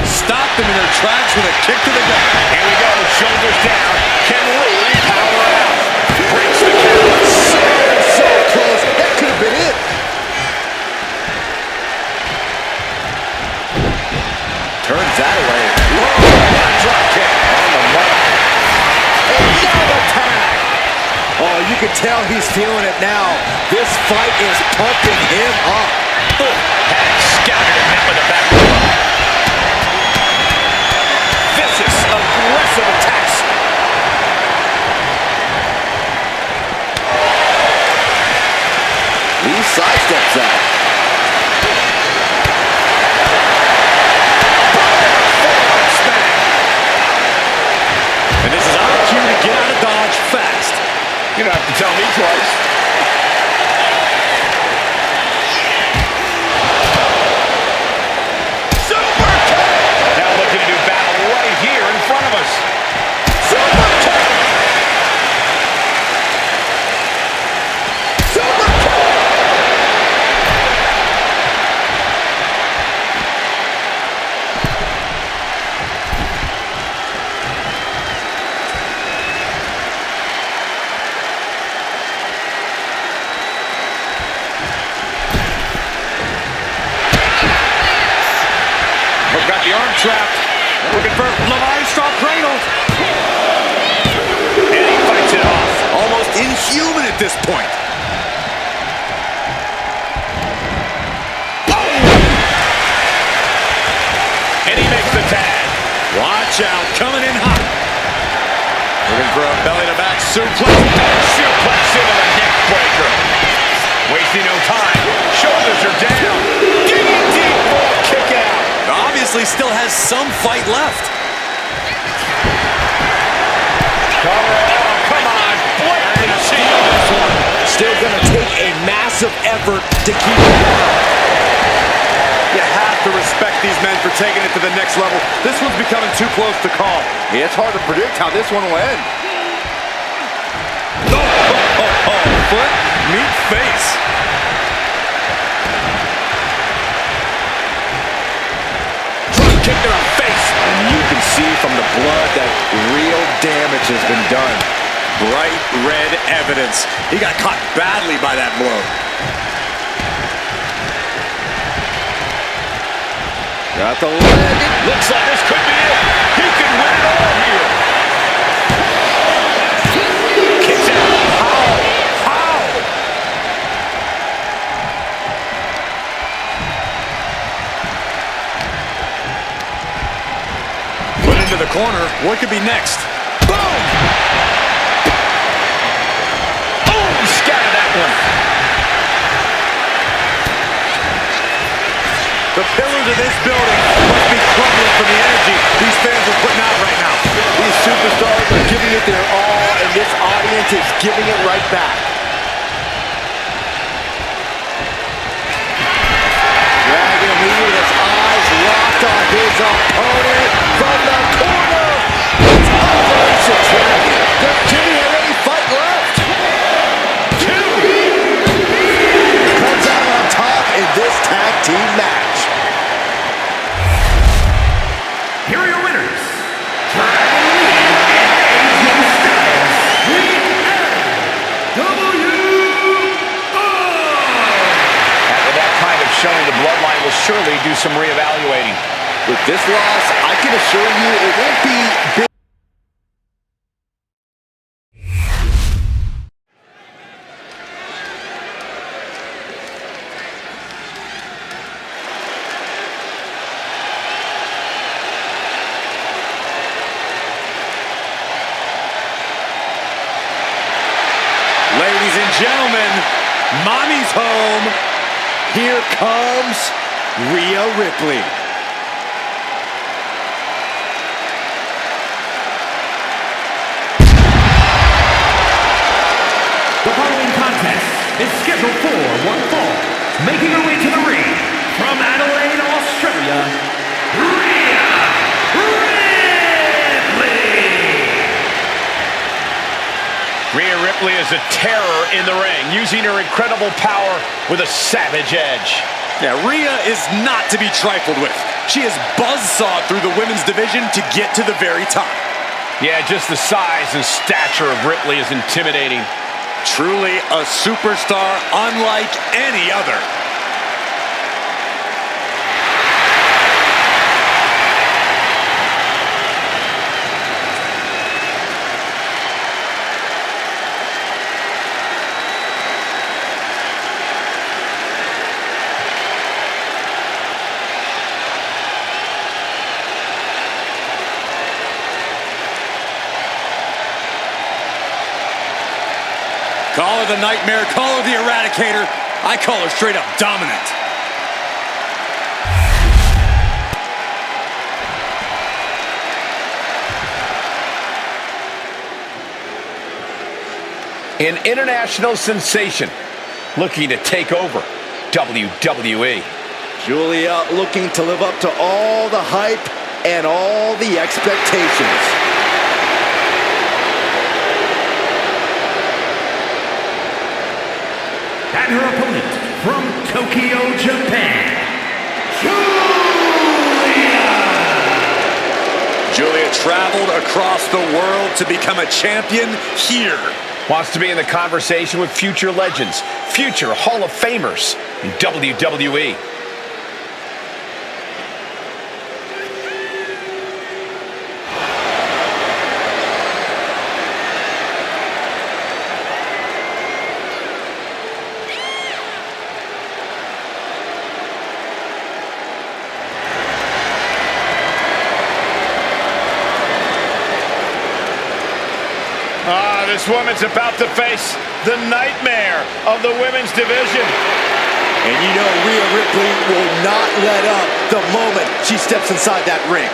Stopped them in their tracks with a kick to the gut. Here we go, shoulders down. Can Lee power out? Breaks the count. So close. That could have been it. Turns that away. Drop kick on the mark. Another tag. Oh, you can tell he's feeling it now. This fight is pumping him up. Had scouted him with the back. Vicious, aggressive. arm trapped. Looking for the Maestro cradle. And he fights it off. Almost inhuman at this point. And he makes the tag. Watch out, coming in hot. Looking for a belly-to-back suplex. Suplex into the neck breaker. Wasting no time. Shoulders are down. Digging deep for a kick out. Obviously still has some fight left. Cover. Oh, come on. Blatant shield this one. Still going to take a massive effort to keep it down. You have to respect these men for taking it to the next level. This one's becoming too close to call. Yeah, it's hard to predict how this one will end. Foot, meet face. Drop kick to the face. And you can see from the blood that real damage has been done. Bright red evidence. He got caught badly by that blow. Got the leg. Looks like this could be it. He can win it all here. Kicks out. How? Put into the corner. What could be next? Boom! Oh, he scattered that one. The pillars of this building must be crumbling from the energy these fans are putting out right now. These superstars are giving it their all, and this audience is giving it right back. Dragging him in with his eyes locked on his opponent from the corner. It's Operation Champion. Does Jimmy have any fight left? Two. Comes out on top in this tag team match. Here are your winners. Dragon Lee and AJ Styles, the LWO. After that kind of showing, the bloodline will surely do some reevaluating. With this loss, I can assure you it won't be big. Ladies and gentlemen, mommy's home. Here comes Rhea Ripley. The following contest is scheduled for one fall. Making her way to the ring from Adelaide, Australia, Rhea Ripley. Rhea Ripley is a terror in the ring, using her incredible power with a savage edge. Yeah, Rhea is not to be trifled with. She has buzzsawed through the women's division to get to the very top. Yeah, just the size and stature of Ripley is intimidating. Truly a superstar unlike any other. Call her the Nightmare, call her the Eradicator. I call her straight up dominant. An international sensation looking to take over WWE. Julia looking to live up to all the hype and all the expectations. And her opponent from Tokyo, Japan, Julia traveled across the world to become a champion here. Wants to be in the conversation with future legends, future Hall of Famers in WWE. this woman's about to face the nightmare of the women's division. And you know Rhea Ripley will not let up the moment she steps inside that ring.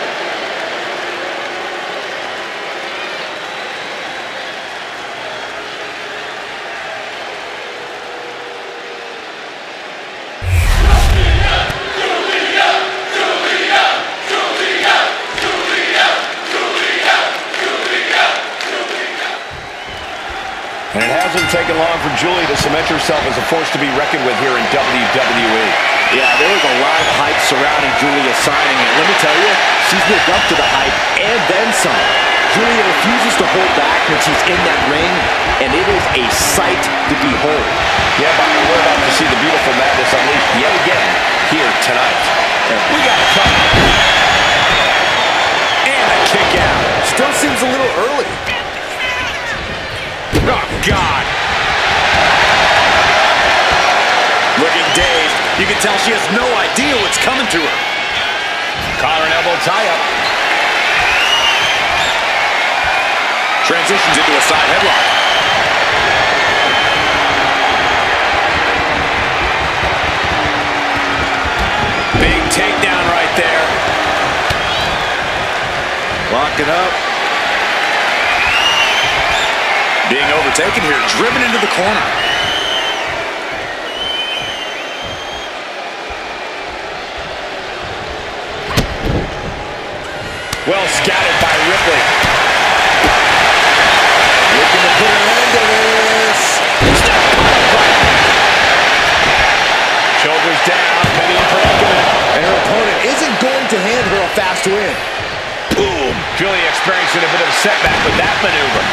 And it hasn't taken long for Julia to cement herself as a force to be reckoned with here in WWE. Yeah, there was a lot of hype surrounding Julia's signing, and let me tell you, she's lived up to the hype and then some. Julia refuses to hold back when she's in that ring, and it is a sight to behold. Yeah, Byron, we're about to see the beautiful madness unleashed yet again here tonight. We got a cut. And a kick out. Still seems a little early. Oh, God. Looking dazed. You can tell she has no idea what's coming to her. Collar and elbow tie-up. Transitions into a side headlock. Big takedown right there. Locking up. Being overtaken here, driven into the corner. Well scouted by Ripley. Looking to put an end to this. Shoulders down, penny in predicament. And her opponent isn't going to hand her a fast win. Boom! Julia experiencing a bit of a setback with that maneuver.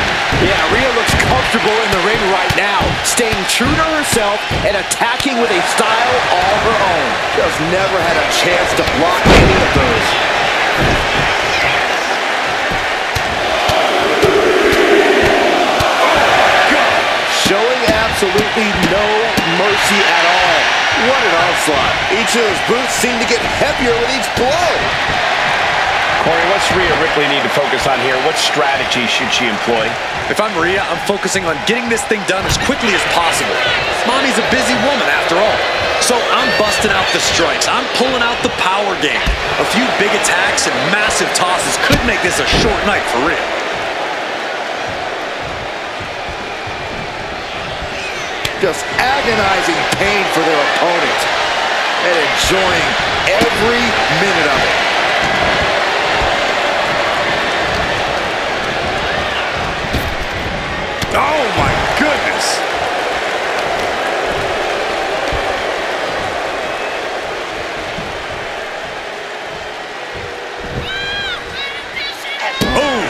Yeah, Rhea looks comfortable in the ring right now, staying true to herself and attacking with a style all her own. Just never had a chance to block any of those. Showing absolutely no mercy at all. What an onslaught. Each of those boots seem to get heavier with each blow. Corey, what's Rhea Ripley need to focus on here? What strategy should she employ? If I'm Rhea, I'm focusing on getting this thing done as quickly as possible. Mommy's a busy woman after all. So I'm busting out the strikes. I'm pulling out the power game. A few big attacks and massive tosses could make this a short night for Rhea. Just agonizing pain for their opponent and enjoying every minute of it. Oh my goodness! Boom!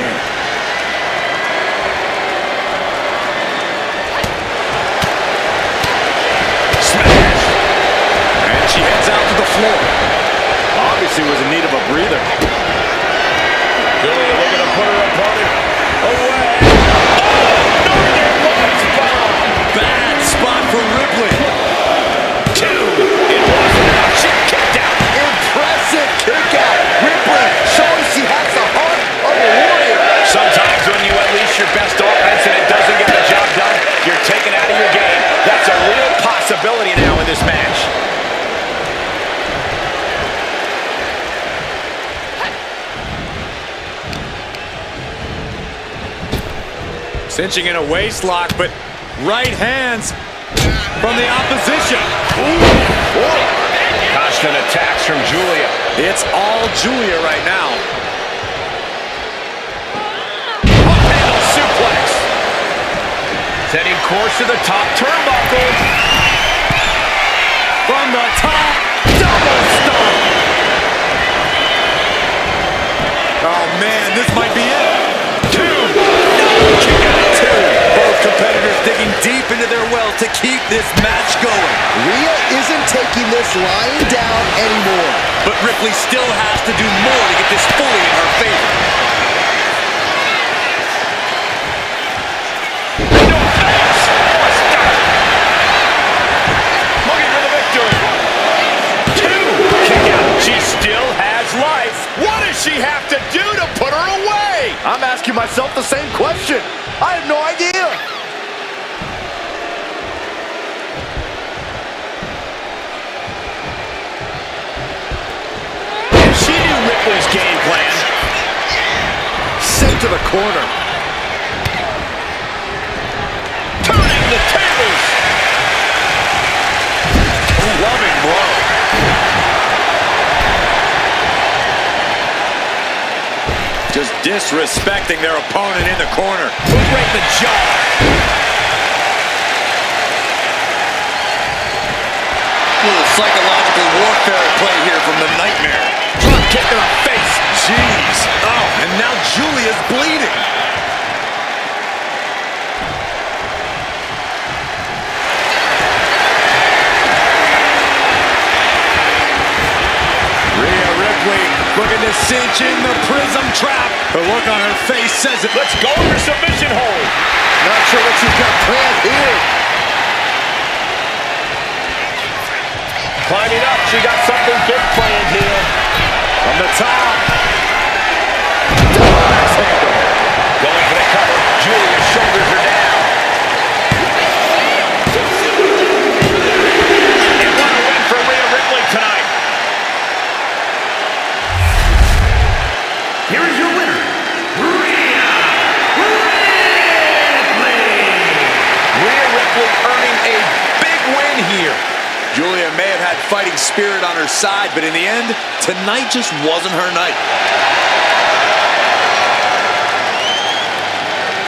Smash! And she heads out to the floor. Obviously was in need of a breather. Julia looking to put her opponent away. Bad spot for Ripley. Two. It wasn't enough. She kicked out. Impressive kick out. Ripley showing she has the heart of a warrior. Sometimes when you unleash your best offense and it doesn't get the job done, you're taken out of your game. That's a real possibility now in this match. Cinching in a waist lock, but right hands from the opposition. Constant attacks from Julia. It's all Julia right now. Up-handle suplex. Setting course to the top turnbuckle. From the top, double stomp. Oh man, this might be it. Kick out at two. Both competitors digging deep into their wells to keep this match going. Rhea isn't taking this lying down anymore. But Ripley still has to do more to get this fully in her favor. Looking for the victory. Two. Kick out. She still has life. What does she have to do to put her away? I'm asking myself the same question. I have no idea. into the corner. Turning the tables. Loving blow. Just disrespecting their opponent in the corner. Boot right in the jaw. Little psychological warfare at play here from the Nightmare. Drop kick to the face. Jeez. Oh, and now Julia's bleeding. Rhea Ripley looking to cinch in the prism trap. The look on her face says it. Let's go for submission hold. Not sure what she's got planned here. Climbing up, she got something big planned here. From the top. Going for the cover. Julia's shoulders are down. And what a win for Rhea Ripley tonight. Here is your winner, Rhea Ripley. Rhea Ripley earning a big win here. Julia may have had fighting spirit on her side, but in the end, tonight just wasn't her night.